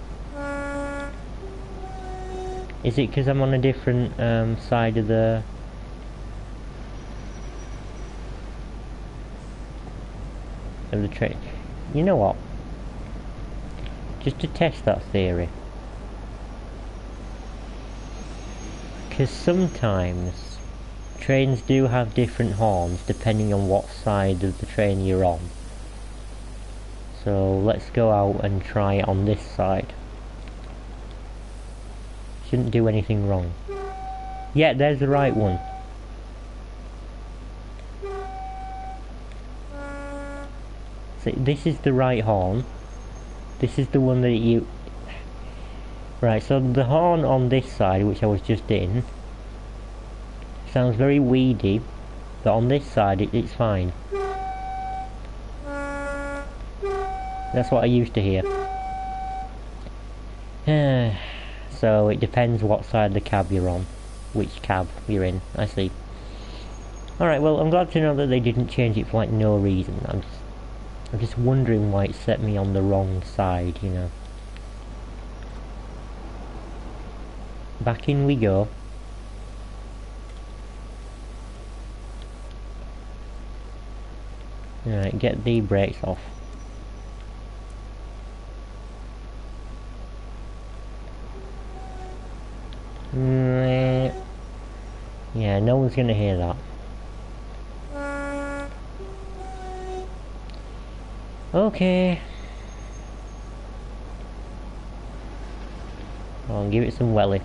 Is it because I'm on a different side of the... train? You know what? Just to test that theory. Because sometimes trains do have different horns depending on what side of the train you're on. So let's go out and try it on this side. Shouldn't do anything wrong. Yeah, there's the right one. So this is the right horn. This is the one that you... right, so the horn on this side, which I was just in, sounds very weedy, but on this side it's fine. That's what I used to hear. So it depends what side of the cab you're on. Which cab you're in, I see. Alright, well, I'm glad to know that they didn't change it for like no reason. I'm just wondering why it set me on the wrong side, you know. Back in we go. Alright, get the brakes off. Yeah, no one's gonna hear that. Okay. I'll give it some welly.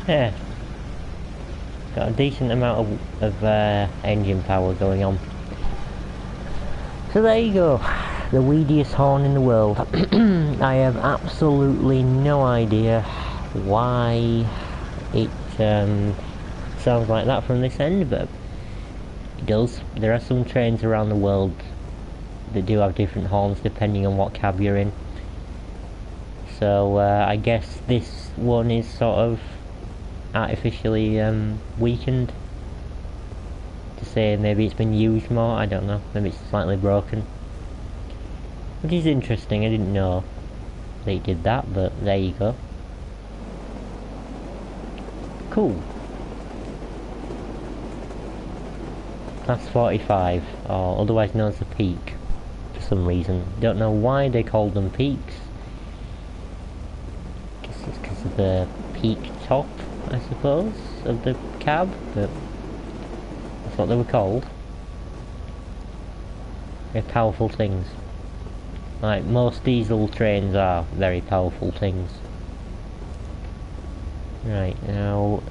Yeah, got a decent amount of engine power going on. So there you go, the weediest horn in the world. I have absolutely no idea why it sounds like that from this end, but it does. There are some trains around the world that do have different horns depending on what cab you're in. So I guess this one is sort of artificially weakened, to say maybe it's been used more, I don't know, maybe it's slightly broken, which is interesting. I didn't know they did that, but there you go. Cool. Class 45, or otherwise known as the Peak for some reason. Don't know why they called them peaks. the peak top, I suppose, of the cab, but that's what they were called. They're powerful things. Like most diesel trains are very powerful things. Right, now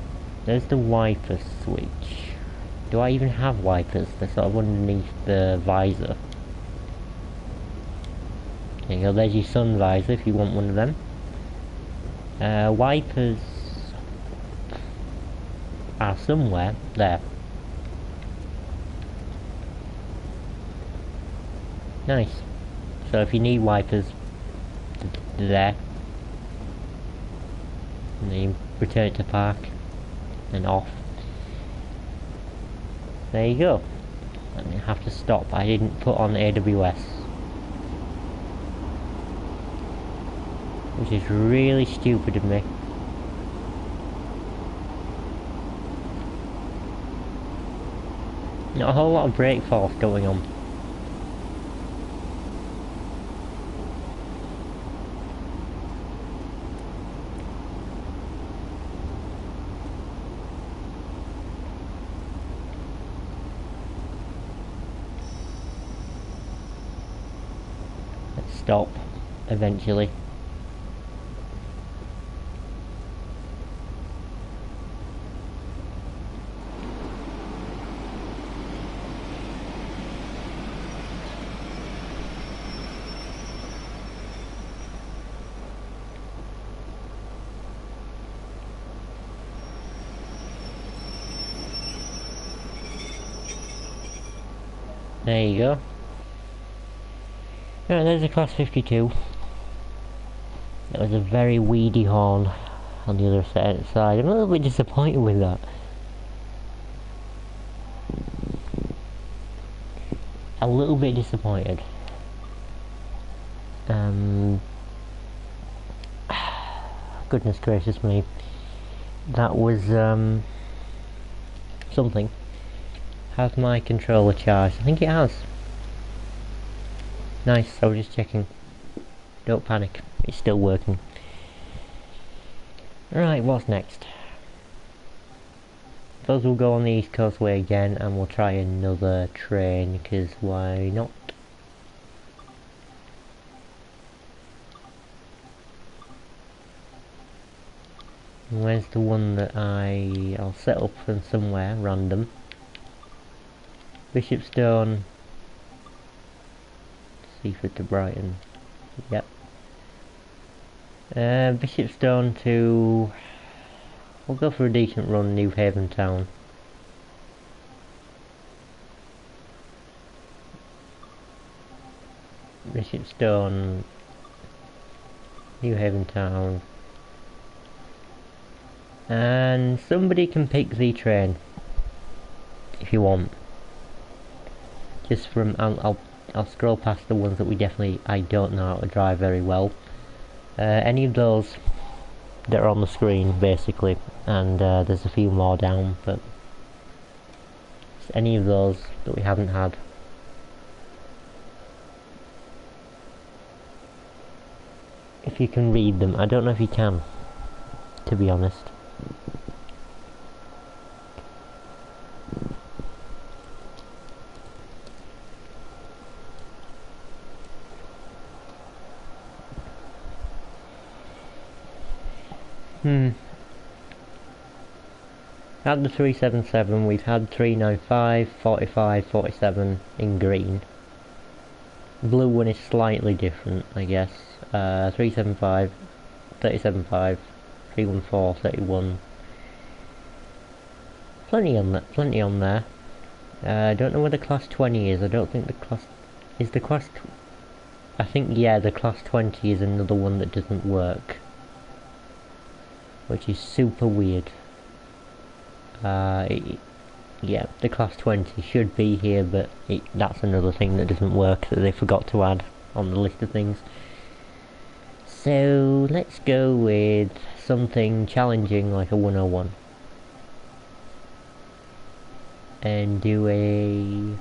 there's the wiper switch. Do I even have wipers? They're sort of underneath the visor. There you go, there's your sun visor if you want one of them. Wipers are somewhere there. Nice. So if you need wipers, they're there. And then you return it to park and off. There you go. I have to stop. I didn't put on AWS, which is really stupid of me. Not a whole lot of brake force going on. Let's stop eventually. There you go. Alright, there's a class 52. That was a very weedy horn on the other side. I'm a little bit disappointed with that. A little bit disappointed. Goodness gracious me. That was something. Has my controller charged? I think it has. Nice, I was just checking. Don't panic, it's still working. Right, what's next? Suppose we'll go on the East Coast Way again and we'll try another train, because why not? Where's the one that I'll set up from somewhere random? Bishopstone, Seaford to Brighton. Yep. Bishopstone to... we'll go for a decent run, New Haven Town. Bishopstone, New Haven Town. And somebody can pick the train if you want. Just from I'll scroll past the ones that I don't know how to drive very well. Any of those that are on the screen basically, and there's a few more down, but any of those that we haven't had. If you can read them, I don't know if you can, to be honest. Had the 377, we've had 395, 45, 47 in green. The blue one is slightly different, I guess. 375, 375, 314, 31. Plenty on there. I don't know where the class 20 is. I don't think the class... is the class... I think, yeah, the class 20 is another one that doesn't work, which is super weird. Yeah, the class 20 should be here, but that's another thing that doesn't work that they forgot to add on the list of things. So let's go with something challenging like a 101 and do a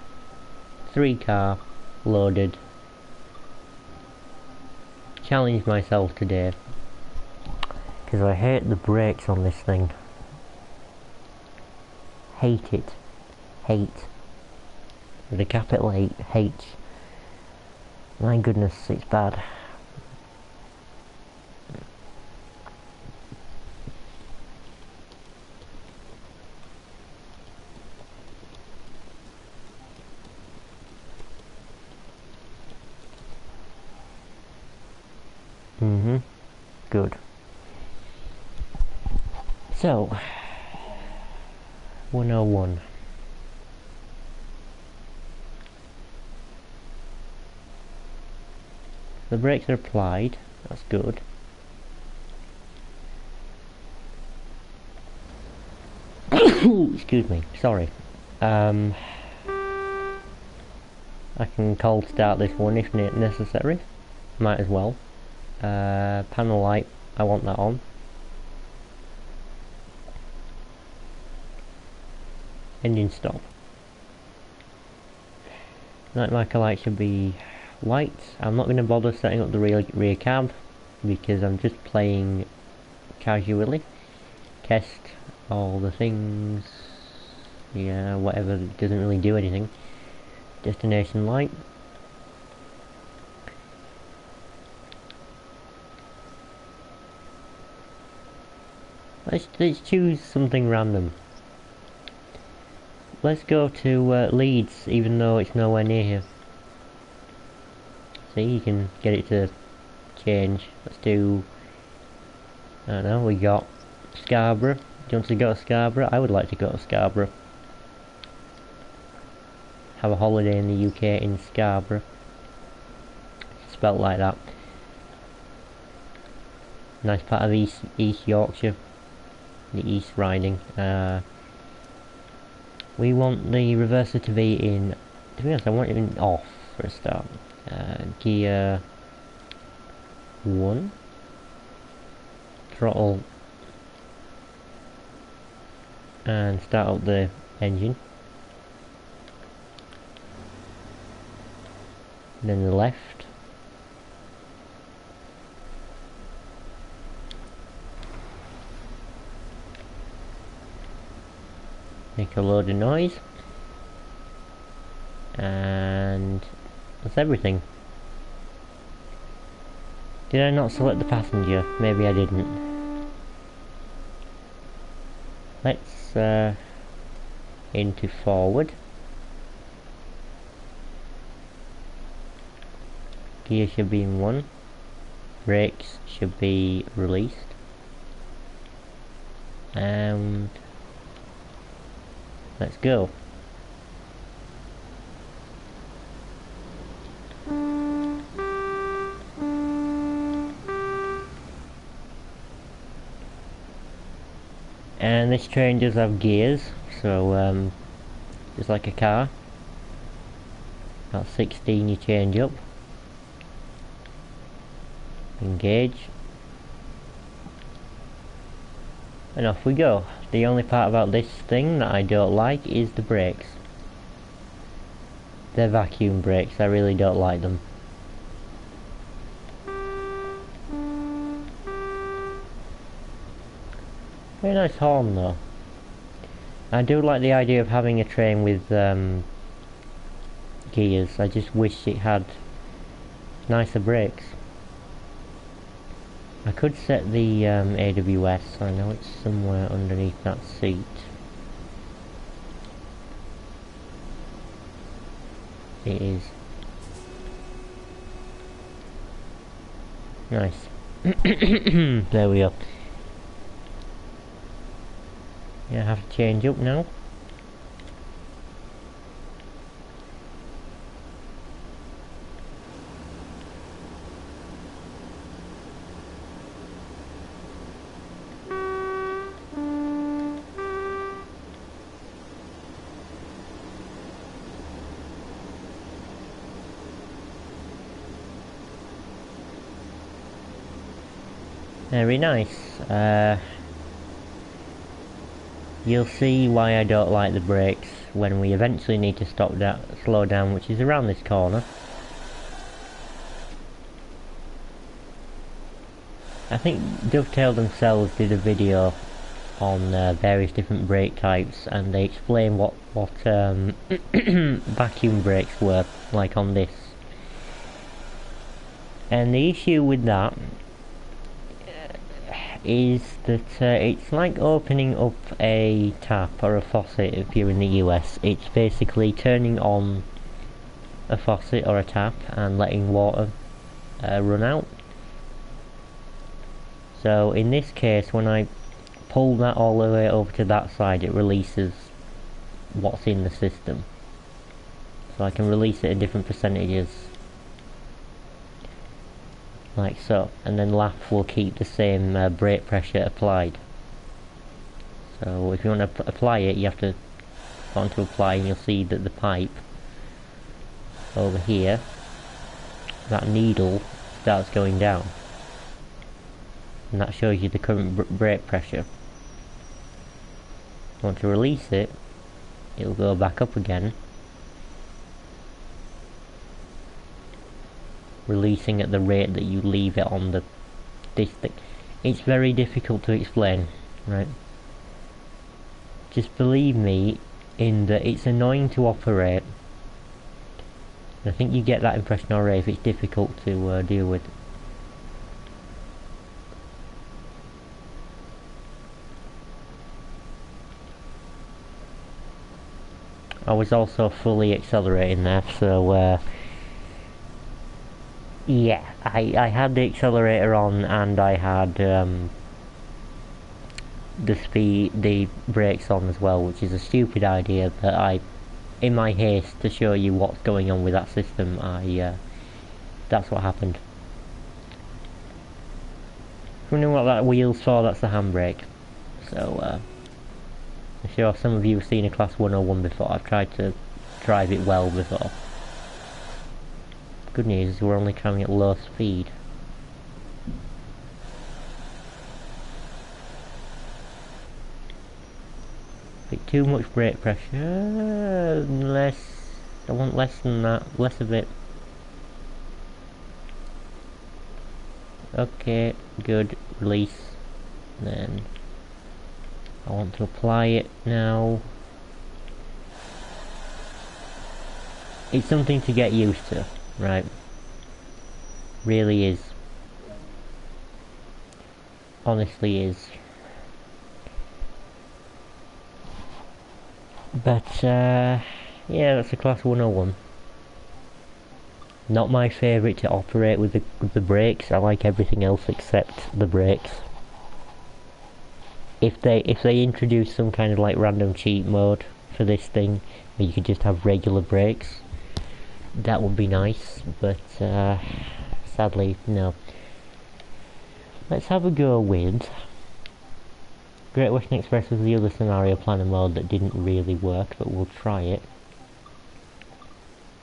3-car loaded. Challenge myself today, because I hate the brakes on this thing. Hate it. Hate. With a capital H. My goodness, it's bad. Good. So, 101. The brakes are applied, that's good. Excuse me, sorry. I can cold start this one if necessary. Might as well. Panel light, I want that on. Engine stop. Night marker light should be white. I'm not going to bother setting up the rear cab because I'm just playing casually. Test all the things. Yeah, whatever, it doesn't really do anything. Destination light. Let's choose something random. Let's go to Leeds, even though it's nowhere near here. See, you can get it to change. Let's do, I don't know, we got Scarborough. Do you want to go to Scarborough? I would like to go to Scarborough. Have a holiday in the UK in Scarborough. Spelt like that. Nice part of East Yorkshire. The East Riding. We want the reverser to be in, to be honest I want it in off for a start. Gear 1. Throttle. And start up the engine. Then the left. Make a load of noise. And that's everything. Did I not select the passenger? Maybe I didn't. Let's into forward. Gear should be in 1. Brakes should be released. And let's go. And this train does have gears, so just like a car. At 16 you change up. Engage. And off we go. The only part about this thing that I don't like is the brakes. They're vacuum brakes, I really don't like them. Very nice horn though. I do like the idea of having a train with gears. I just wish it had nicer brakes. I could set the AWS, I know it's somewhere underneath that seat. It is. Nice. There we go. Yeah, I have to change up now. Very nice. You'll see why I don't like the brakes when we eventually need to slow down, which is around this corner. I think Dovetail themselves did a video on various different brake types, and they explain what vacuum brakes were like on this. And the issue with that is that it's like opening up a tap or a faucet if you're in the US. It's basically turning on a faucet or a tap and letting water run out. So in this case, when I pull that all the way over to that side, it releases what's in the system. So I can release it in different percentages, like so, and then LAF will keep the same brake pressure applied. So if you want to apply it, you have to go on to apply, and you'll see that the pipe over here, that needle starts going down, and that shows you the current brake pressure. If you want to release it, it'll go back up again, releasing at the rate that you leave it on this thing. It's very difficult to explain, right? Just believe me in that it's annoying to operate. I think you get that impression already if it's difficult to deal with. I was also fully accelerating there, so yeah, I had the accelerator on, and I had the brakes on as well, which is a stupid idea, but in my haste to show you what's going on with that system, that's what happened. If you know what that wheel's for, that's the handbrake. So I'm sure some of you have seen a Class 101 before. I've tried to drive it well before. Good news is we're only travelling at low speed. Bit too much brake pressure. Less. I want less than that. Less of it. Okay, good. Release. Then I want to apply it now. It's something to get used to, right? Really is. Honestly is. But yeah, that's a Class 101. Not my favourite to operate with the brakes. I like everything else except the brakes. If they introduce some kind of like random cheat mode for this thing, where you could just have regular brakes, that would be nice. But sadly, no. Let's have a go with Great Western Express was the other scenario planner mode that didn't really work, but we'll try it.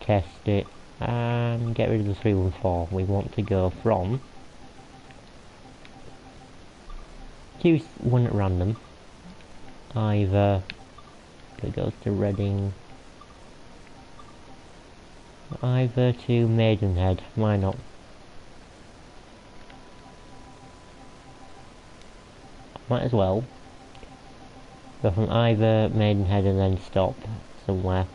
Test it, and get rid of the 314. We want to go from... choose one at random. Either... it goes to Reading. Either to Maidenhead, why not? Might as well. Go from either Maidenhead and then stop somewhere.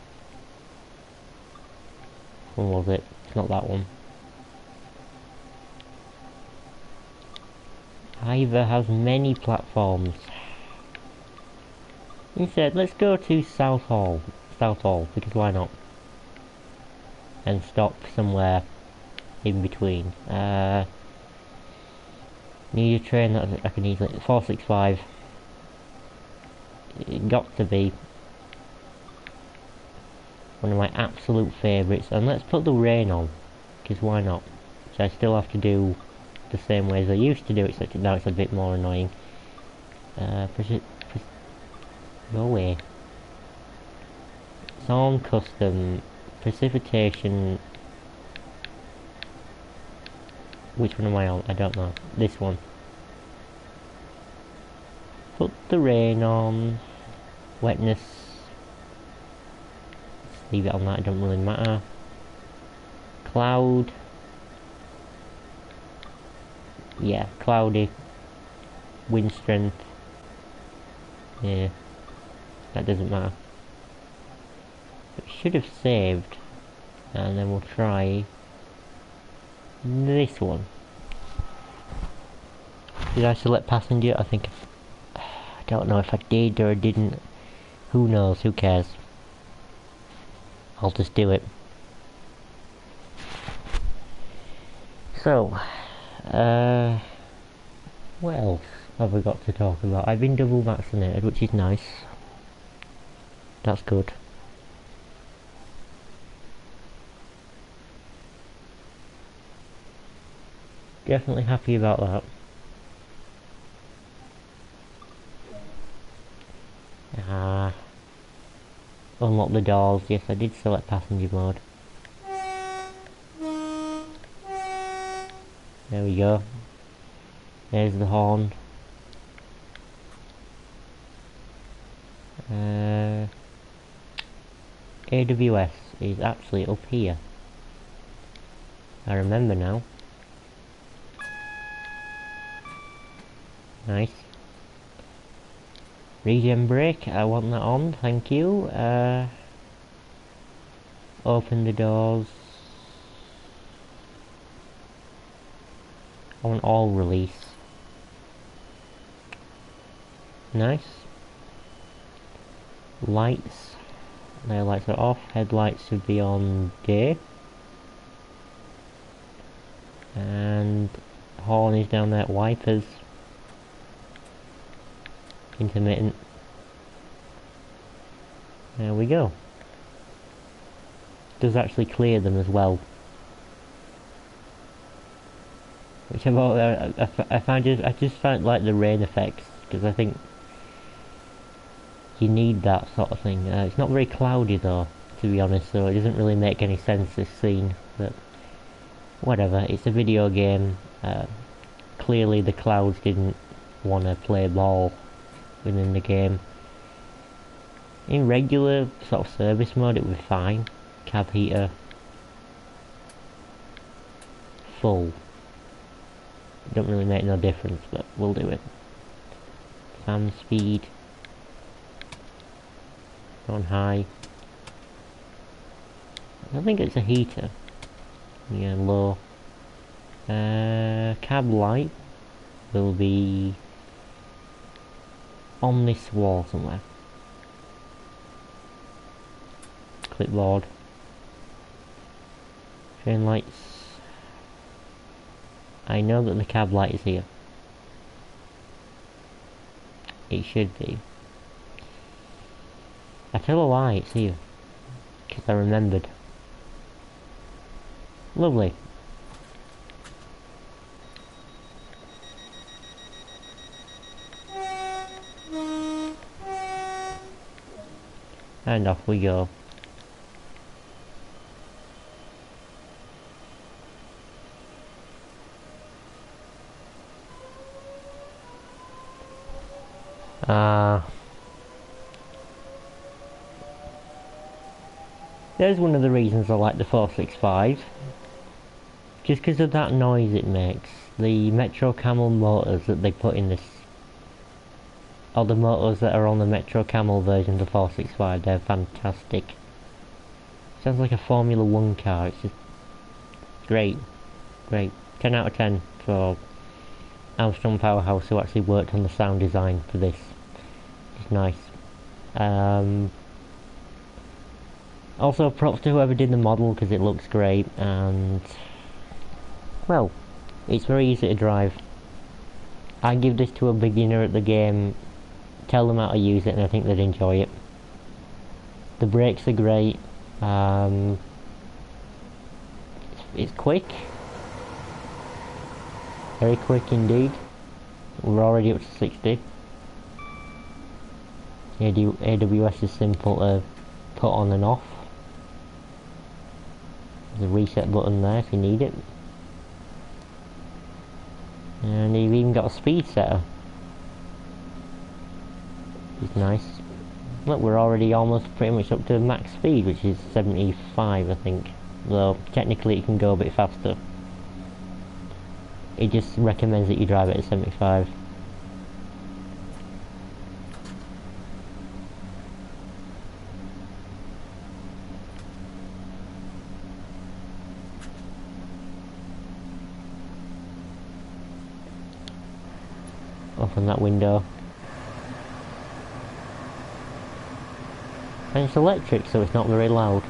When was it? It's not that one. Either has many platforms. Instead, let's go to Southall, because why not? And stop somewhere in between. Need a train that I can easily... 465. It got to be one of my absolute favourites. And let's put the rain on, because why not? So I still have to do the same way as I used to do, except now it's a bit more annoying. Go away. It's on custom. Precipitation. Which one am I on? I don't know. This one. Put the rain on. Wetness. Let's leave it on that, it don't really matter. Cloud. Yeah, cloudy, wind strength. Yeah, that doesn't matter. It should have saved, and then we'll try this one. Did I select passenger? I think I don't know if I did or didn't. Who knows? Who cares? I'll just do it. So, what else have we got to talk about? I've been double vaccinated, which is nice. That's good. Definitely happy about that. Unlock the doors. Yes, I did select passenger mode. There we go. There's the horn. AWS is actually up here. I remember now. Nice. Regen brake, I want that on, thank you. Open the doors. I want all release. Nice. Lights. Their lights are off. Headlights should be on day. And horn is down there. Wipers. Intermittent. There we go. Does actually clear them as well. Which I just found like the rain effects, because I think you need that sort of thing. It's not very cloudy though, to be honest, so it doesn't really make any sense, this scene, but whatever, it's a video game. Clearly the clouds didn't want to play ball within the game. In regular sort of service mode it would be fine. Cab heater full. Don't really make no difference, but we'll do it. Fan speed on high. I think it's a heater. Yeah, low. Cab light will be on this wall somewhere. Clipboard. Train lights. I know that the cab light is here. It should be. I tell a lie, it's here. Because I remembered. Lovely. And off we go. There's one of the reasons I like the 465. Just because of that noise it makes. The Metro Camel motors that they put in this, or the motors that are on the Metro Camel version of the 465, they're fantastic. Sounds like a Formula 1 car, it's just great. Great. 10 out of 10 for Armstrong Powerhouse, who actually worked on the sound design for this. It's nice. Also props to whoever did the model, because it looks great, and well, it's very easy to drive. I give this to a beginner at the game, tell them how to use it, and I think they'd enjoy it. The brakes are great. It's quick, very quick indeed. We're already up to 60. AWS is simple to put on and off. There's a reset button there if you need it. And you've even got a speed setter. It's nice. Look, we're already almost pretty much up to max speed, which is 75 I think. Though technically it can go a bit faster. it just recommends that you drive it at 75. Open that window. And it's electric, so it's not very loud.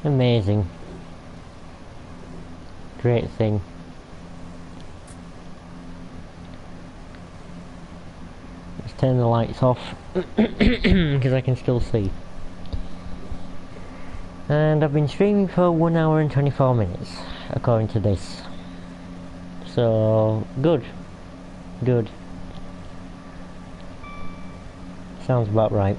Amazing. Great thing. Let's turn the lights off because I can still see. And I've been streaming for 1 hour and 24 minutes according to this. So good. Good. Sounds about right.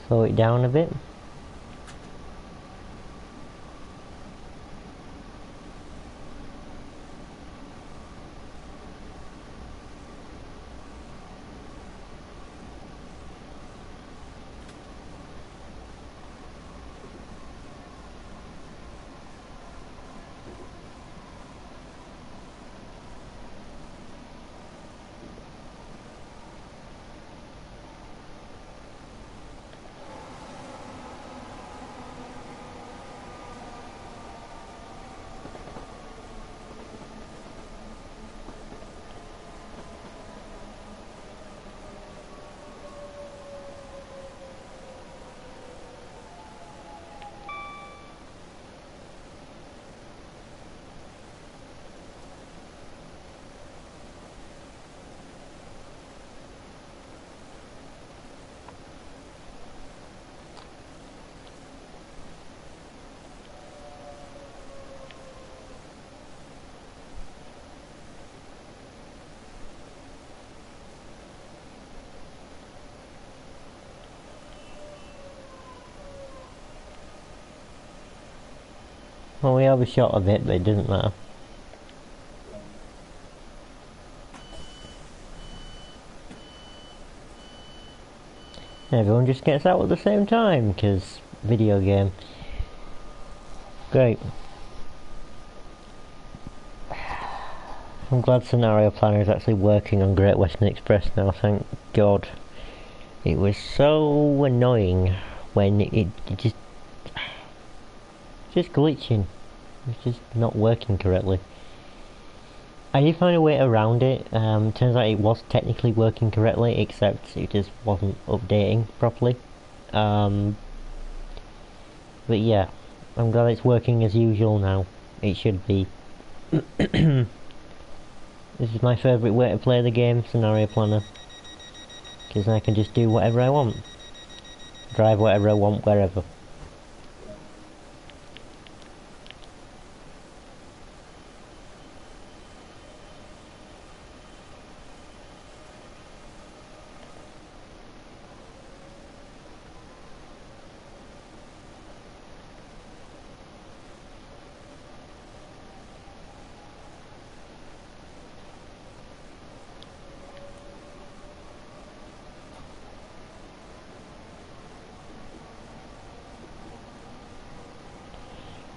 Slow it down a bit. Well, we overshot a bit, but it doesn't matter. Everyone just gets out at the same time, because video game. Great. I'm glad Scenario Planner is actually working on Great Western Express now, thank God. It was so annoying when it just glitching. It's just not working correctly. I did find a way around it. Turns out it was technically working correctly, except it just wasn't updating properly. But yeah, I'm glad it's working as usual now. It should be. This is my favourite way to play the game, Scenario Planner. Because I can just do whatever I want. Drive whatever I want, wherever.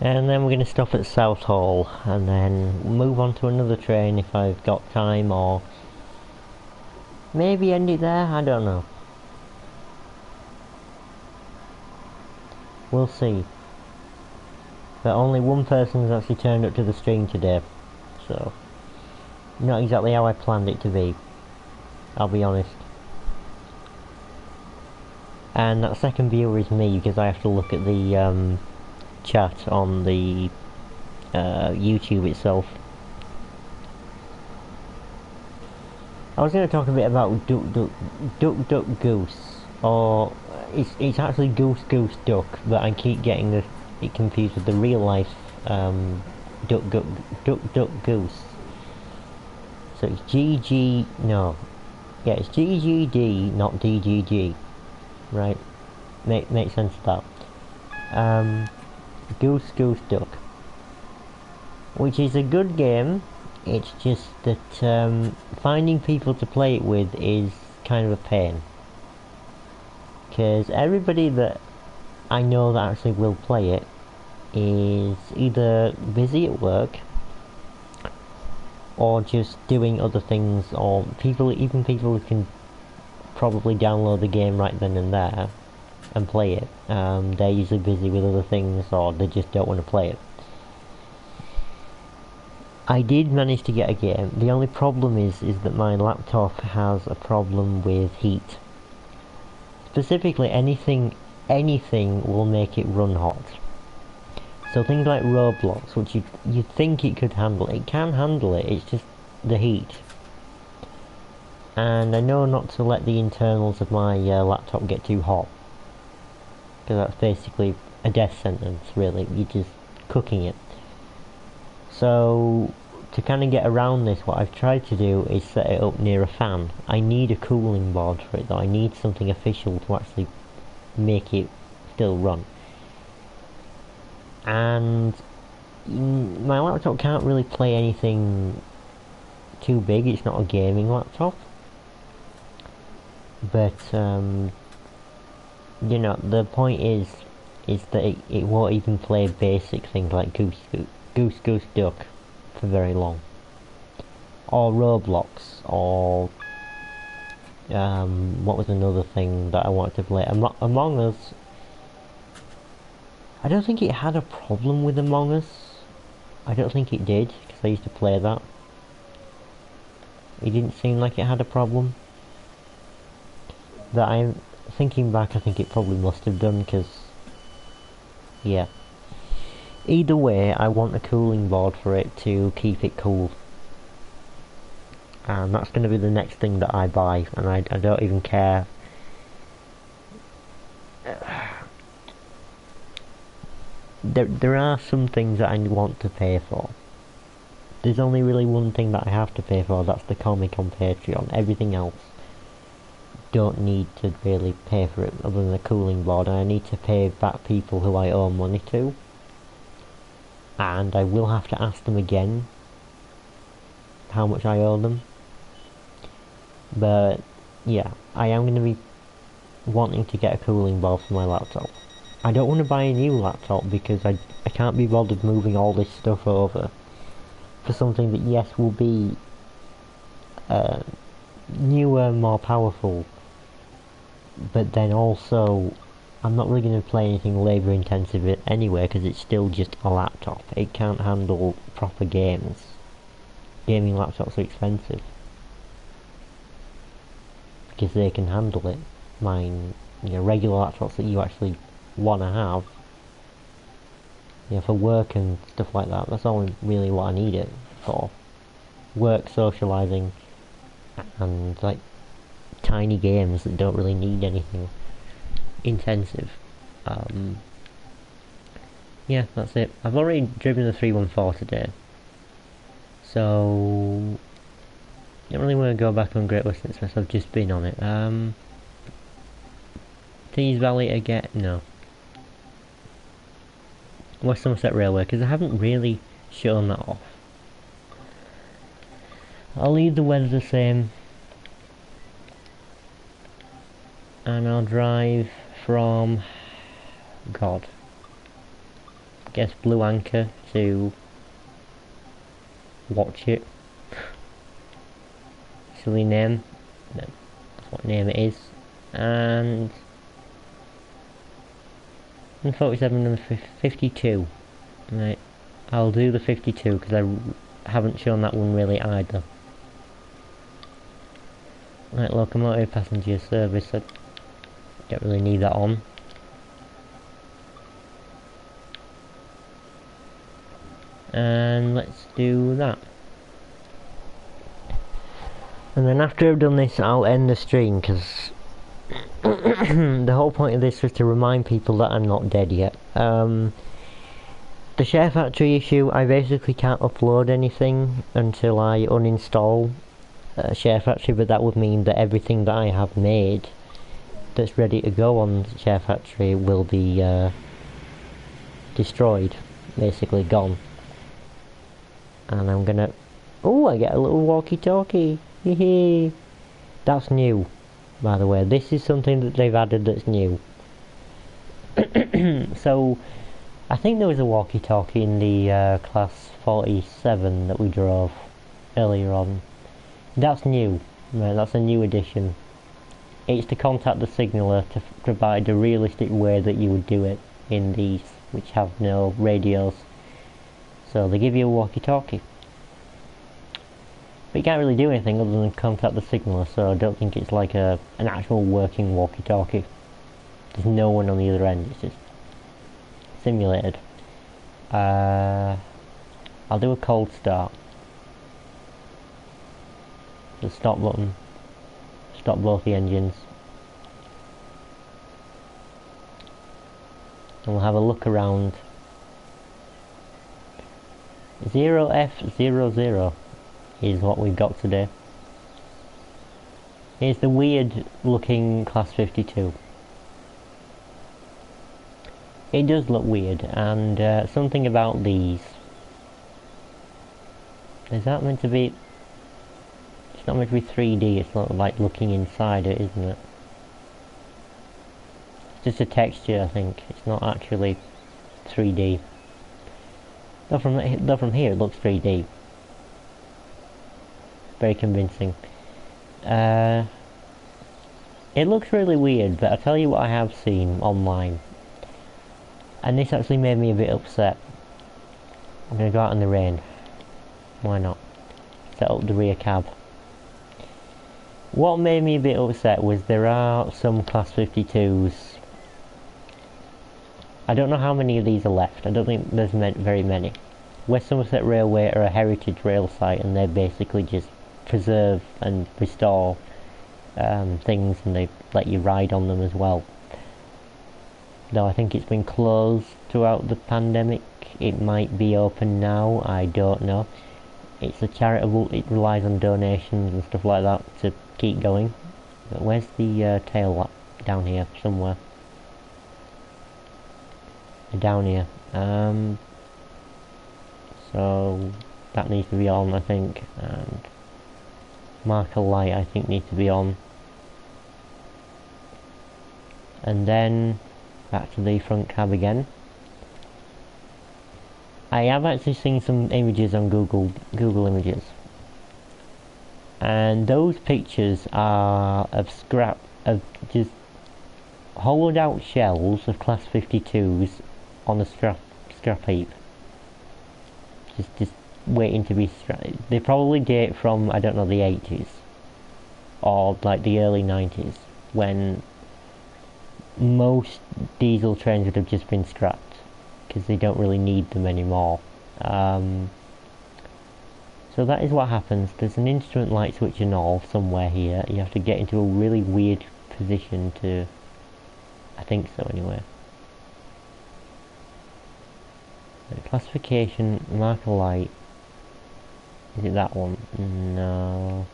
And then we're going to stop at Southall and then move on to another train if I've got time, or maybe end it there, I don't know. We'll see. But only one person's actually turned up to the stream today, so not exactly how I planned it to be, I'll be honest. And that second viewer is me, because I have to look at the chat on the YouTube itself. I was going to talk a bit about Duck Goose, or it's actually Goose Goose Duck, but I keep getting it confused with the real life Duck Goose. So it's GG, no, yeah, it's GGD, not DGG, right? Makes sense of that. Goose Goose Duck, which is a good game. It's just that finding people to play it with is kind of a pain, because everybody that I know that actually will play it is either busy at work or just doing other things, or even people who can probably download the game right then and there and play it. They're usually busy with other things, or they just don't want to play it. I did manage to get a game. The only problem is that my laptop has a problem with heat. Specifically, anything will make it run hot. So things like Roblox, which you'd think it could handle, it can handle it, it's just the heat. And I know not to let the internals of my laptop get too hot, because that's basically a death sentence, really. You're just cooking it. So, to kind of get around this, what I've tried to do is set it up near a fan. I need a cooling board for it though. I need something official to actually make it still run. And my laptop can't really play anything too big. It's not a gaming laptop. But, you know, the point is that it won't even play basic things like Goose Goose Duck for very long, or Roblox, or what was another thing that I wanted to play? Among Us. I don't think it had a problem with Among Us. I don't think it did, because I used to play that. It didn't seem like it had a problem. But I'm thinking back, I think it probably must have done, because yeah. Either way, I want a cooling board for it to keep it cool. And that's going to be the next thing that I buy, and I don't even care. There are some things that I want to pay for. There's only really one thing that I have to pay for, that's the comic on Patreon. Everything else, don't need to really pay for it other than the cooling board, and I need to pay back people who I owe money to. And I will have to ask them again how much I owe them. But yeah, I am going to be wanting to get a cooling board for my laptop. I don't want to buy a new laptop because I can't be bothered moving all this stuff over for something that, yes, will be newer, more powerful, but then also I'm not really going to play anything labour intensive anyway, because it's still just a laptop. It can't handle proper games. Gaming laptops are expensive, because they can handle it. Mine, you know, regular laptops that you actually want to have, you know, for work and stuff like that, that's only really what I need it for. Work, socialising, and like tiny games that don't really need anything intensive. Yeah, that's it. I've already driven the 314 today, so I don't really want to go back on Great Western Express. I've just been on it. Tees Valley again? No. West Somerset Railway, because I haven't really shown that off. I'll leave the weather the same, and I'll drive from, God, I guess Blue Anchor to Watch It. Silly name, no, that's what name it is. And 47 and 52. Right, I'll do the 52 because I haven't shown that one really either. Right, locomotive passenger service. I Don't really need that on. And let's do that. And then after I've done this, I'll end the stream, because the whole point of this was to remind people that I'm not dead yet. The Share Factory issue, I basically can't upload anything until I uninstall Share Factory, but that would mean that everything that I have made that's ready to go on Share Factory will be destroyed, basically gone. And I'm gonna... Oh, I get a little walkie-talkie! Hehe! That's new, by the way. This is something that they've added that's new. So, I think there was a walkie-talkie in the class 47 that we drove earlier on. That's new. Right, that's a new addition. It's to contact the signaller to provide a realistic way that you would do it in these, which have no radios. So they give you a walkie-talkie. But you can't really do anything other than contact the signaller, so I don't think it's like an actual working walkie-talkie. There's no one on the other end, it's just simulated. I'll do a cold start. The stop button. Stop both the engines. And we'll have a look around. 0F00 is what we've got today. Here's the weird looking class 52. It does look weird, and something about these. Is that meant to be... It's not meant to be 3D, it's not like looking inside it, isn't it? It's just a texture, I think. It's not actually 3D. Though from here it looks 3D. Very convincing. It looks really weird, but I'll tell you what I have seen online. And this actually made me a bit upset. I'm going to go out in the rain. Why not? Set up the rear cab. What made me a bit upset was there are some class 52s. I don't know how many of these are left. I don't think there's very many. West Somerset Railway are a heritage rail site, and they basically just preserve and restore things, and they let you ride on them as well. Though I think it's been closed throughout the pandemic. It might be open now, I don't know. It's a charitable, it relies on donations and stuff like that to keep going. But where's the tail down here somewhere? Down here. So that needs to be on, I think, and marker light I think needs to be on. And then back to the front cab again. I have actually seen some images on Google Images, and those pictures are of scrap, of just hollowed out shells of class 52s on a scrap heap, just waiting to be they probably date from, I don't know, the 80s or like the early 90s, when most diesel trains would have just been scrapped because they don't really need them anymore. So that is what happens. There's an instrument light switch and all somewhere here. You have to get into a really weird position to... I think so anyway. Classification, marker light. Is it that one? No.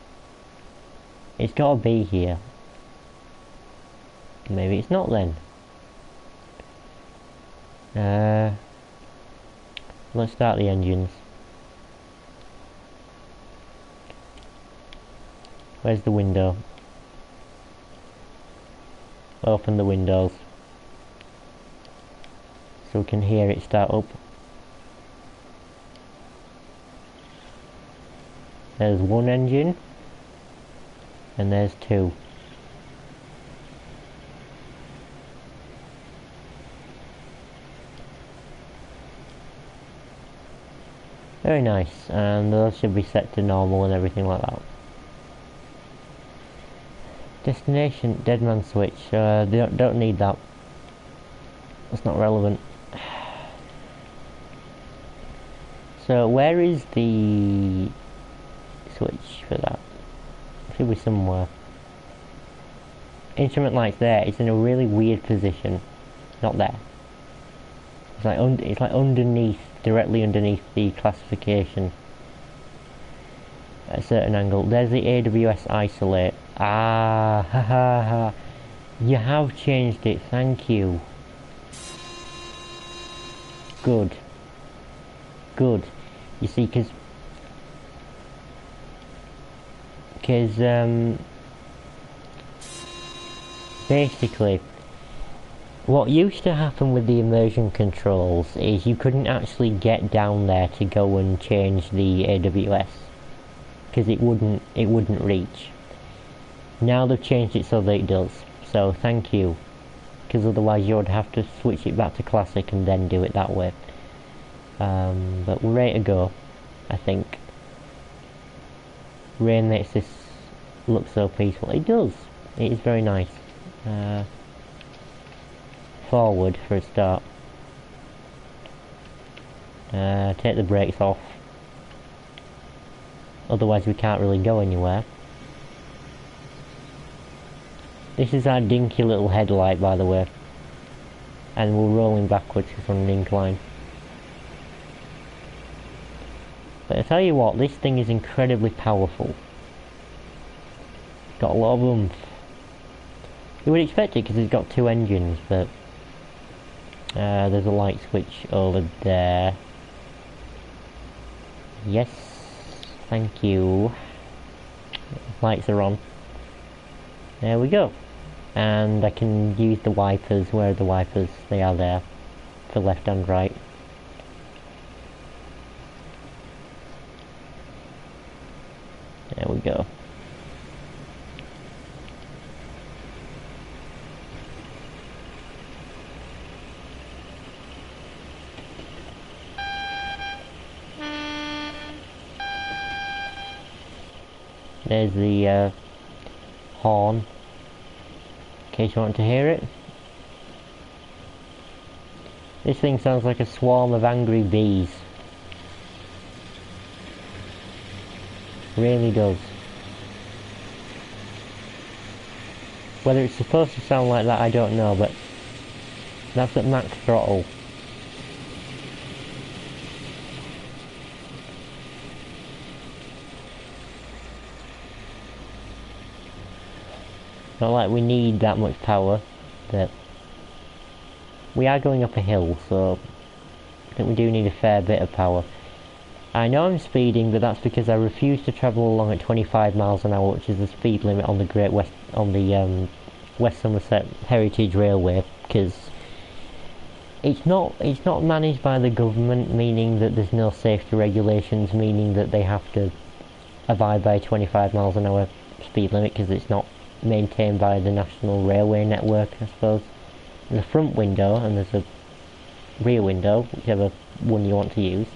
It's gotta be here. Maybe it's not then. Let's start the engines. Where's the window? Open the windows so we can hear it start up. There's one engine and there's two. Very nice, and those should be set to normal and everything like that. Destination, Deadman switch. They don't need that. That's not relevant. So where is the switch for that? It should be somewhere. Instrument lights there. It's in a really weird position. Not there. It's like underneath, directly underneath the classification. At a certain angle. There's the AWS isolate. Ah, ha ha ha. You have changed it. Thank you. Good. Good. You see, because basically what used to happen with the immersion controls is you couldn't actually get down there to go and change the AWS because it wouldn't reach. Now they've changed it so that it does, so thank you, because otherwise you would have to switch it back to classic and then do it that way. But we're ready to go, I think. Rain makes this look so peaceful. It does. It is very nice. Forward for a start. Take the brakes off. Otherwise we can't really go anywhere. This is our dinky little headlight, by the way. And we're rolling backwards from an incline. But I tell you what, this thing is incredibly powerful. Got a lot of oomph. You would expect it because it's got two engines, but there's a light switch over there. Yes, thank you. Lights are on. There we go. And I can use the wipers. Where are the wipers? They are there. For left and right. There we go. There's the horn, in case you want to hear it. This thing sounds like a swarm of angry bees. Really does. Whether it's supposed to sound like that, I don't know, but that's at max throttle. Not like we need that much power, but we are going up a hill, so I think we do need a fair bit of power. I know I'm speeding, but that's because I refuse to travel along at 25 miles an hour, which is the speed limit on the West Somerset Heritage Railway, because it's not managed by the government, meaning that there's no safety regulations, meaning that they have to abide by 25 miles an hour speed limit, because it's not maintained by the National Railway Network, I suppose. There's a front window and there's a rear window, whichever one you want to use.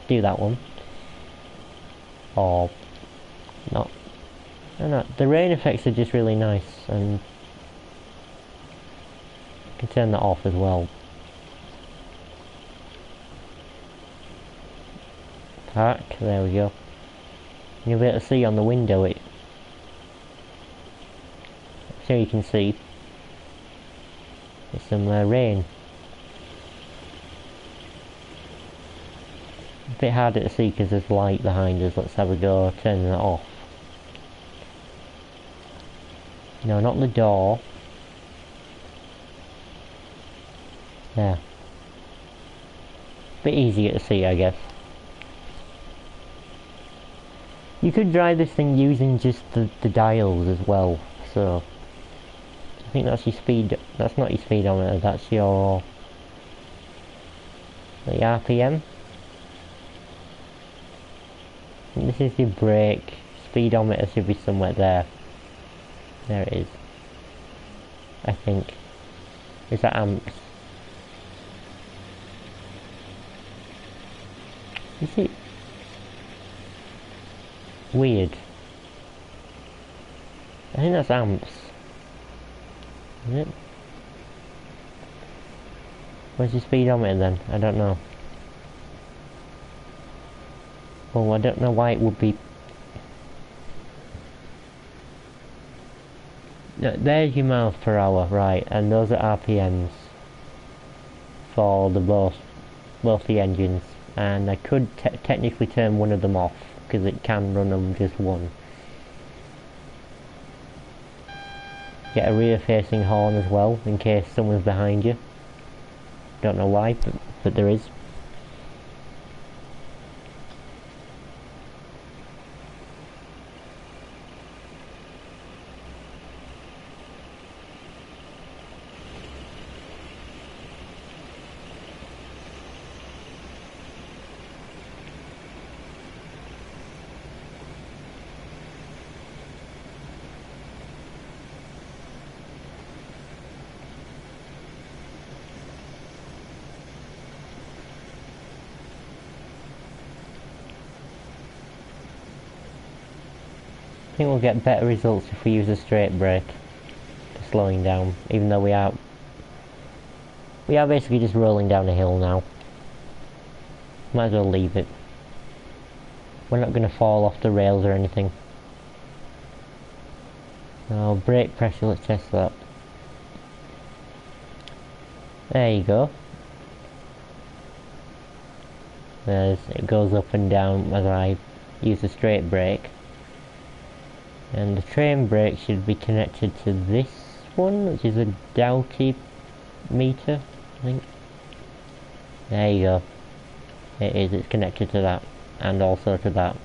Do that one. Or not. No, the rain effects are just really nice, and you can turn that off as well. Park, there we go. You'll be able to see on the window it. So you can see there's some rain. A bit harder to see because there's light behind us. Let's have a go turning that off. No, not the door. There. Bit easier to see, I guess. You could drive this thing using just the dials as well, so I think that's your speed. That's not your speedometer, that's your the RPM. And this is your brake. Speedometer should be somewhere there. There it is. I think. Is that amps? You see? Weird. I think that's amps. Is it? Where's the speedometer then? I don't know. Oh, I don't know why it would be... No, there's your miles per hour, right, and those are RPMs for the both the engines, and I could technically turn one of them off because it can run on just one. Get a rear facing horn as well in case someone's behind you. Don't know why, but there is. I think we'll get better results if we use a straight brake for slowing down, even though we are basically just rolling down a hill now. Might as well leave it. We're not going to fall off the rails or anything. Now brake pressure, let's test that. There you go. It goes up and down as I use the straight brake. And the train brake should be connected to this one, which is a Doughty meter, I think. There you go. It is, it's connected to that, and also to that.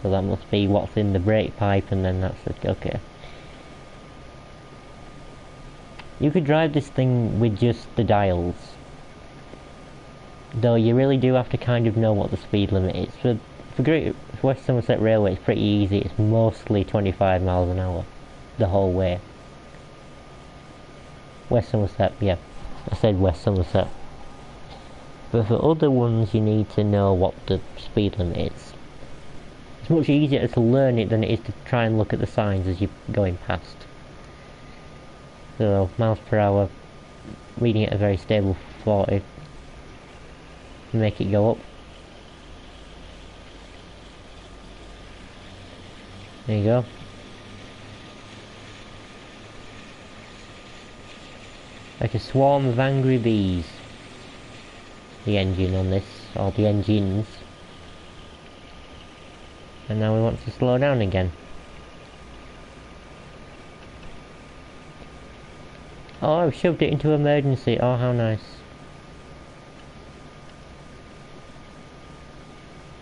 So that must be what's in the brake pipe, and then that's it, okay. You could drive this thing with just the dials. Though you really do have to kind of know what the speed limit is. For West Somerset Railway, it's pretty easy. It's mostly 25 miles an hour the whole way. West Somerset, yeah, I said West Somerset. But for other ones, you need to know what the speed limit is. It's much easier to learn it than it is to try and look at the signs as you're going past. So, miles per hour, reading at a very stable 40. Make it go up. There you go. Like a swarm of angry bees. The engine on this, or the engines. And now we want to slow down again. Oh, I've shoved it into emergency. Oh, how nice.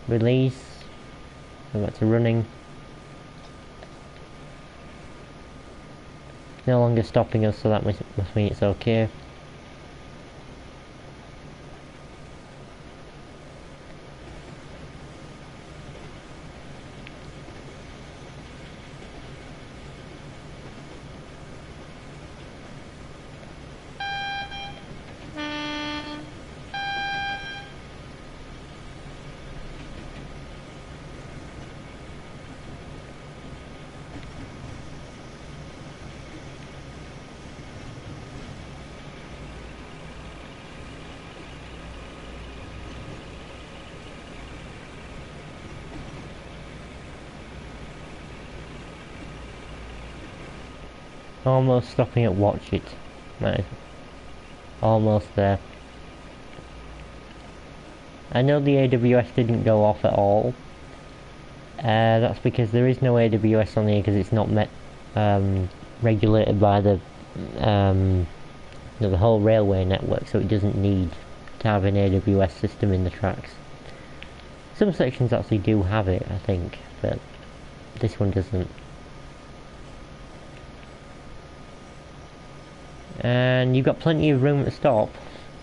Release. Go back to running. No longer stopping us, so that must mean it's okay. Almost stopping at Watch It. Right. Almost there. I know the AWS didn't go off at all. That's because there is no AWS on here because it's not regulated by the the whole railway network, so it doesn't need to have an AWS system in the tracks. Some sections actually do have it, I think, but this one doesn't. And you've got plenty of room to stop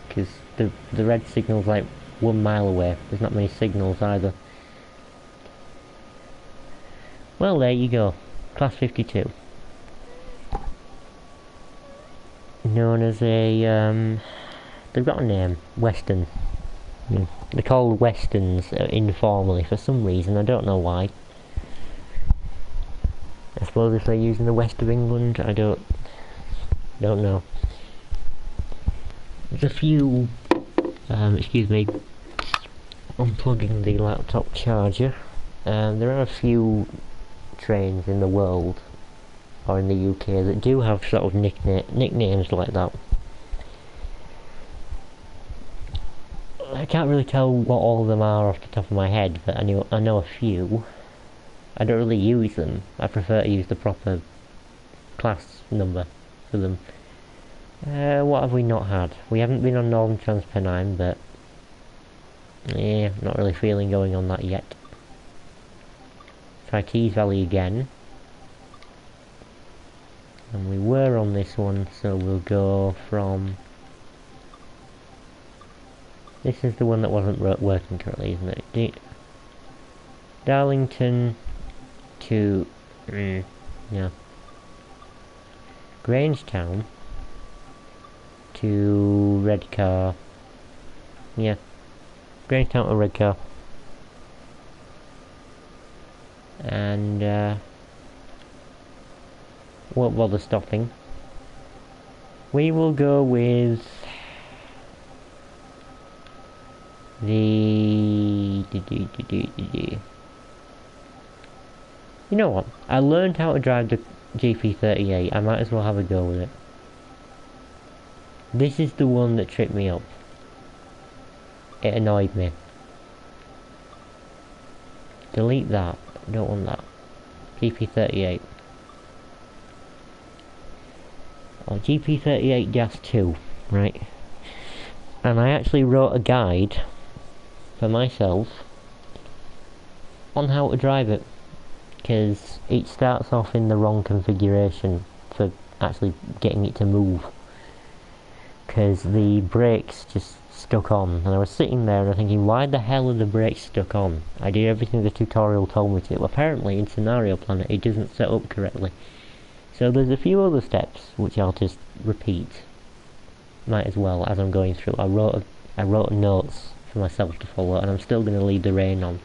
because the red signal's like 1 mile away. There's not many signals either. Well, there you go. Class 52. Known as a they've got a name, Western. They're called Westerns informally for some reason. I don't know why. I suppose if they're using the west of England, I don't Don't know. There's a few, excuse me, unplugging the laptop charger. There are a few trains in the world, or in the UK, that do have sort of nicknames like that. I can't really tell what all of them are off the top of my head, but I know a few. I don't really use them. I prefer to use the proper class number for them. What have we not had? We haven't been on Northern Transpennine, but yeah, not really feeling going on that yet. Try Tees Valley again. And we were on this one, so we'll go from... This is the one that wasn't working currently, isn't it? Darlington to... yeah. Grangetown to Redcar. Yeah. Grangetown to Redcar. And won't bother stopping. We will go with the... You know what? I learned how to drive the GP38. I might as well have a go with it. This is the one that tripped me up. It annoyed me. Delete that. I don't want that. GP38. Oh, GP38 Gas 2, right? And I actually wrote a guide for myself on how to drive it, because it starts off in the wrong configuration for actually getting it to move, because the brakes just stuck on, and I was sitting there and I'm thinking, why the hell are the brakes stuck on? I did everything the tutorial told me to. Well, apparently in Scenario Planner it doesn't set up correctly. So there's a few other steps which I'll just repeat. Might as well, as I'm going through. I wrote notes for myself to follow, and I'm still going to leave the rain on.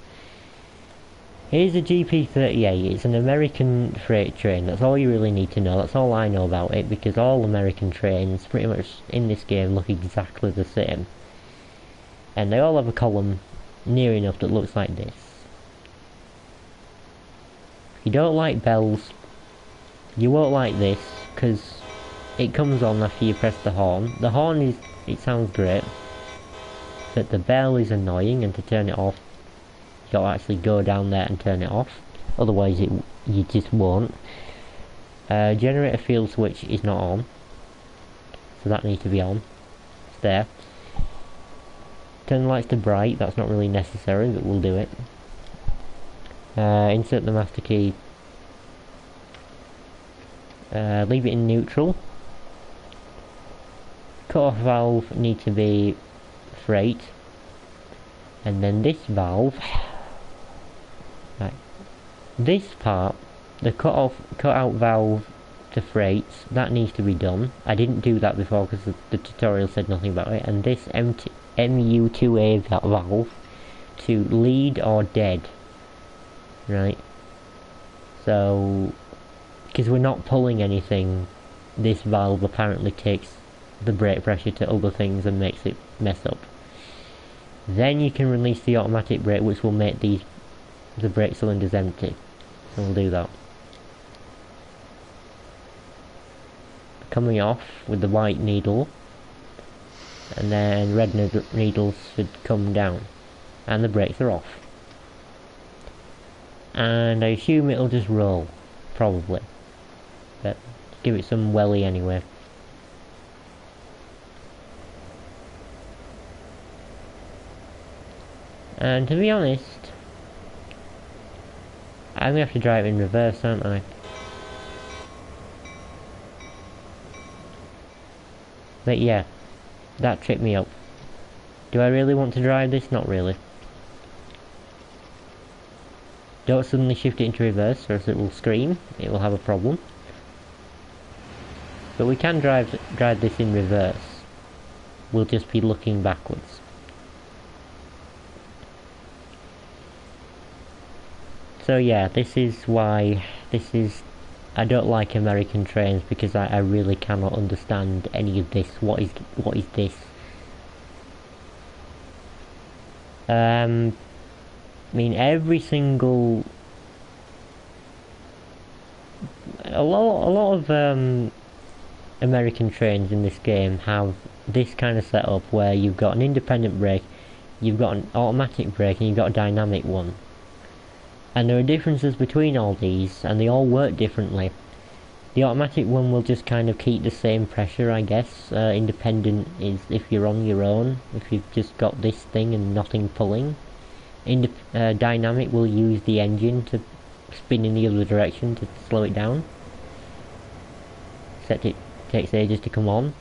Here's a GP38. It's an American freight train. That's all you really need to know. That's all I know about it, because all American trains pretty much in this game look exactly the same. And they all have a column near enough that looks like this. If you don't like bells, you won't like this, because it comes on after you press the horn. The horn is, it sounds great, but the bell is annoying, and to turn it off, you gotta actually go down there and turn it off. Otherwise you just won't. Generator field switch is not on, so that needs to be on. It's there. Turn the lights to bright, that's not really necessary, but we'll do it. Insert the master key. Leave it in neutral. Cut-off valve need to be freight. And then this valve, right, this part, the cut-out valve to freights, that needs to be done. I didn't do that before because the tutorial said nothing about it. And this MU2A valve to lead or dead, right? So, because we're not pulling anything, this valve apparently takes the brake pressure to other things and makes it mess up. Then you can release the automatic brake, which will make the brake cylinders empty. So we'll do that. Coming off with the white needle, and then red needles should come down, and the brakes are off. And I assume it'll just roll, probably, but give it some welly anyway. And to be honest, I'm gonna have to drive in reverse, aren't I? But yeah, that tripped me up. Do I really want to drive this? Not really. Don't suddenly shift it into reverse, or else it will scream. It will have a problem. But we can drive this in reverse. We'll just be looking backwards. So yeah, this is why this is I don't like American trains because I really cannot understand any of this. What is this? I mean, every single a lot of American trains in this game have this kind of setup where you've got an independent brake, you've got an automatic brake, and you've got a dynamic one. And there are differences between all these, and they all work differently. The automatic one will just kind of keep the same pressure, I guess. Independent is if you're on your own, if you've just got this thing and nothing pulling. Dynamic will use the engine to spin in the other direction to slow it down. Except it takes ages to come on,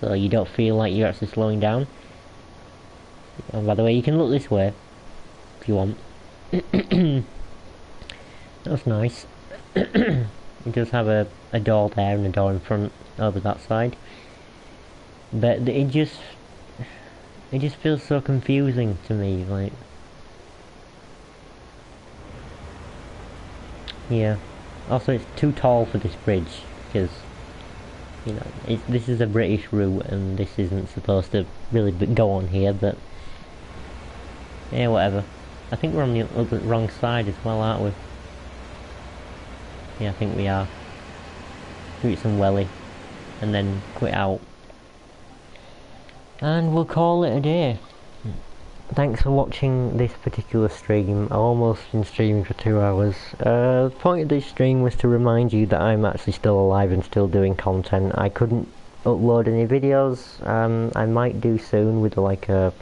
so you don't feel like you're actually slowing down. And by the way, you can look this way if you want. That's nice. It does have a door there and a door in front over that side, but it just feels so confusing to me. Like, yeah. Also, it's too tall for this bridge because, you know, this is a British route and this isn't supposed to really go on here. But yeah, whatever. I think we're on the wrong side as well, aren't we? Yeah, I think we are. Do some welly and then quit out. And we'll call it a day. Thanks for watching this particular stream. I've almost been streaming for 2 hours. The point of this stream was to remind you that I'm actually still alive and still doing content. I couldn't upload any videos. I might do soon with like a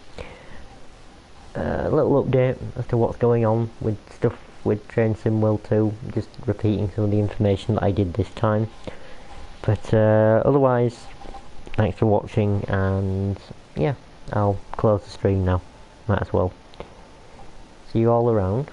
little update as to what's going on with stuff with Train Sim World 2, just repeating some of the information that I did this time. But otherwise, thanks for watching, and yeah, I'll close the stream now. Might as well. See you all around.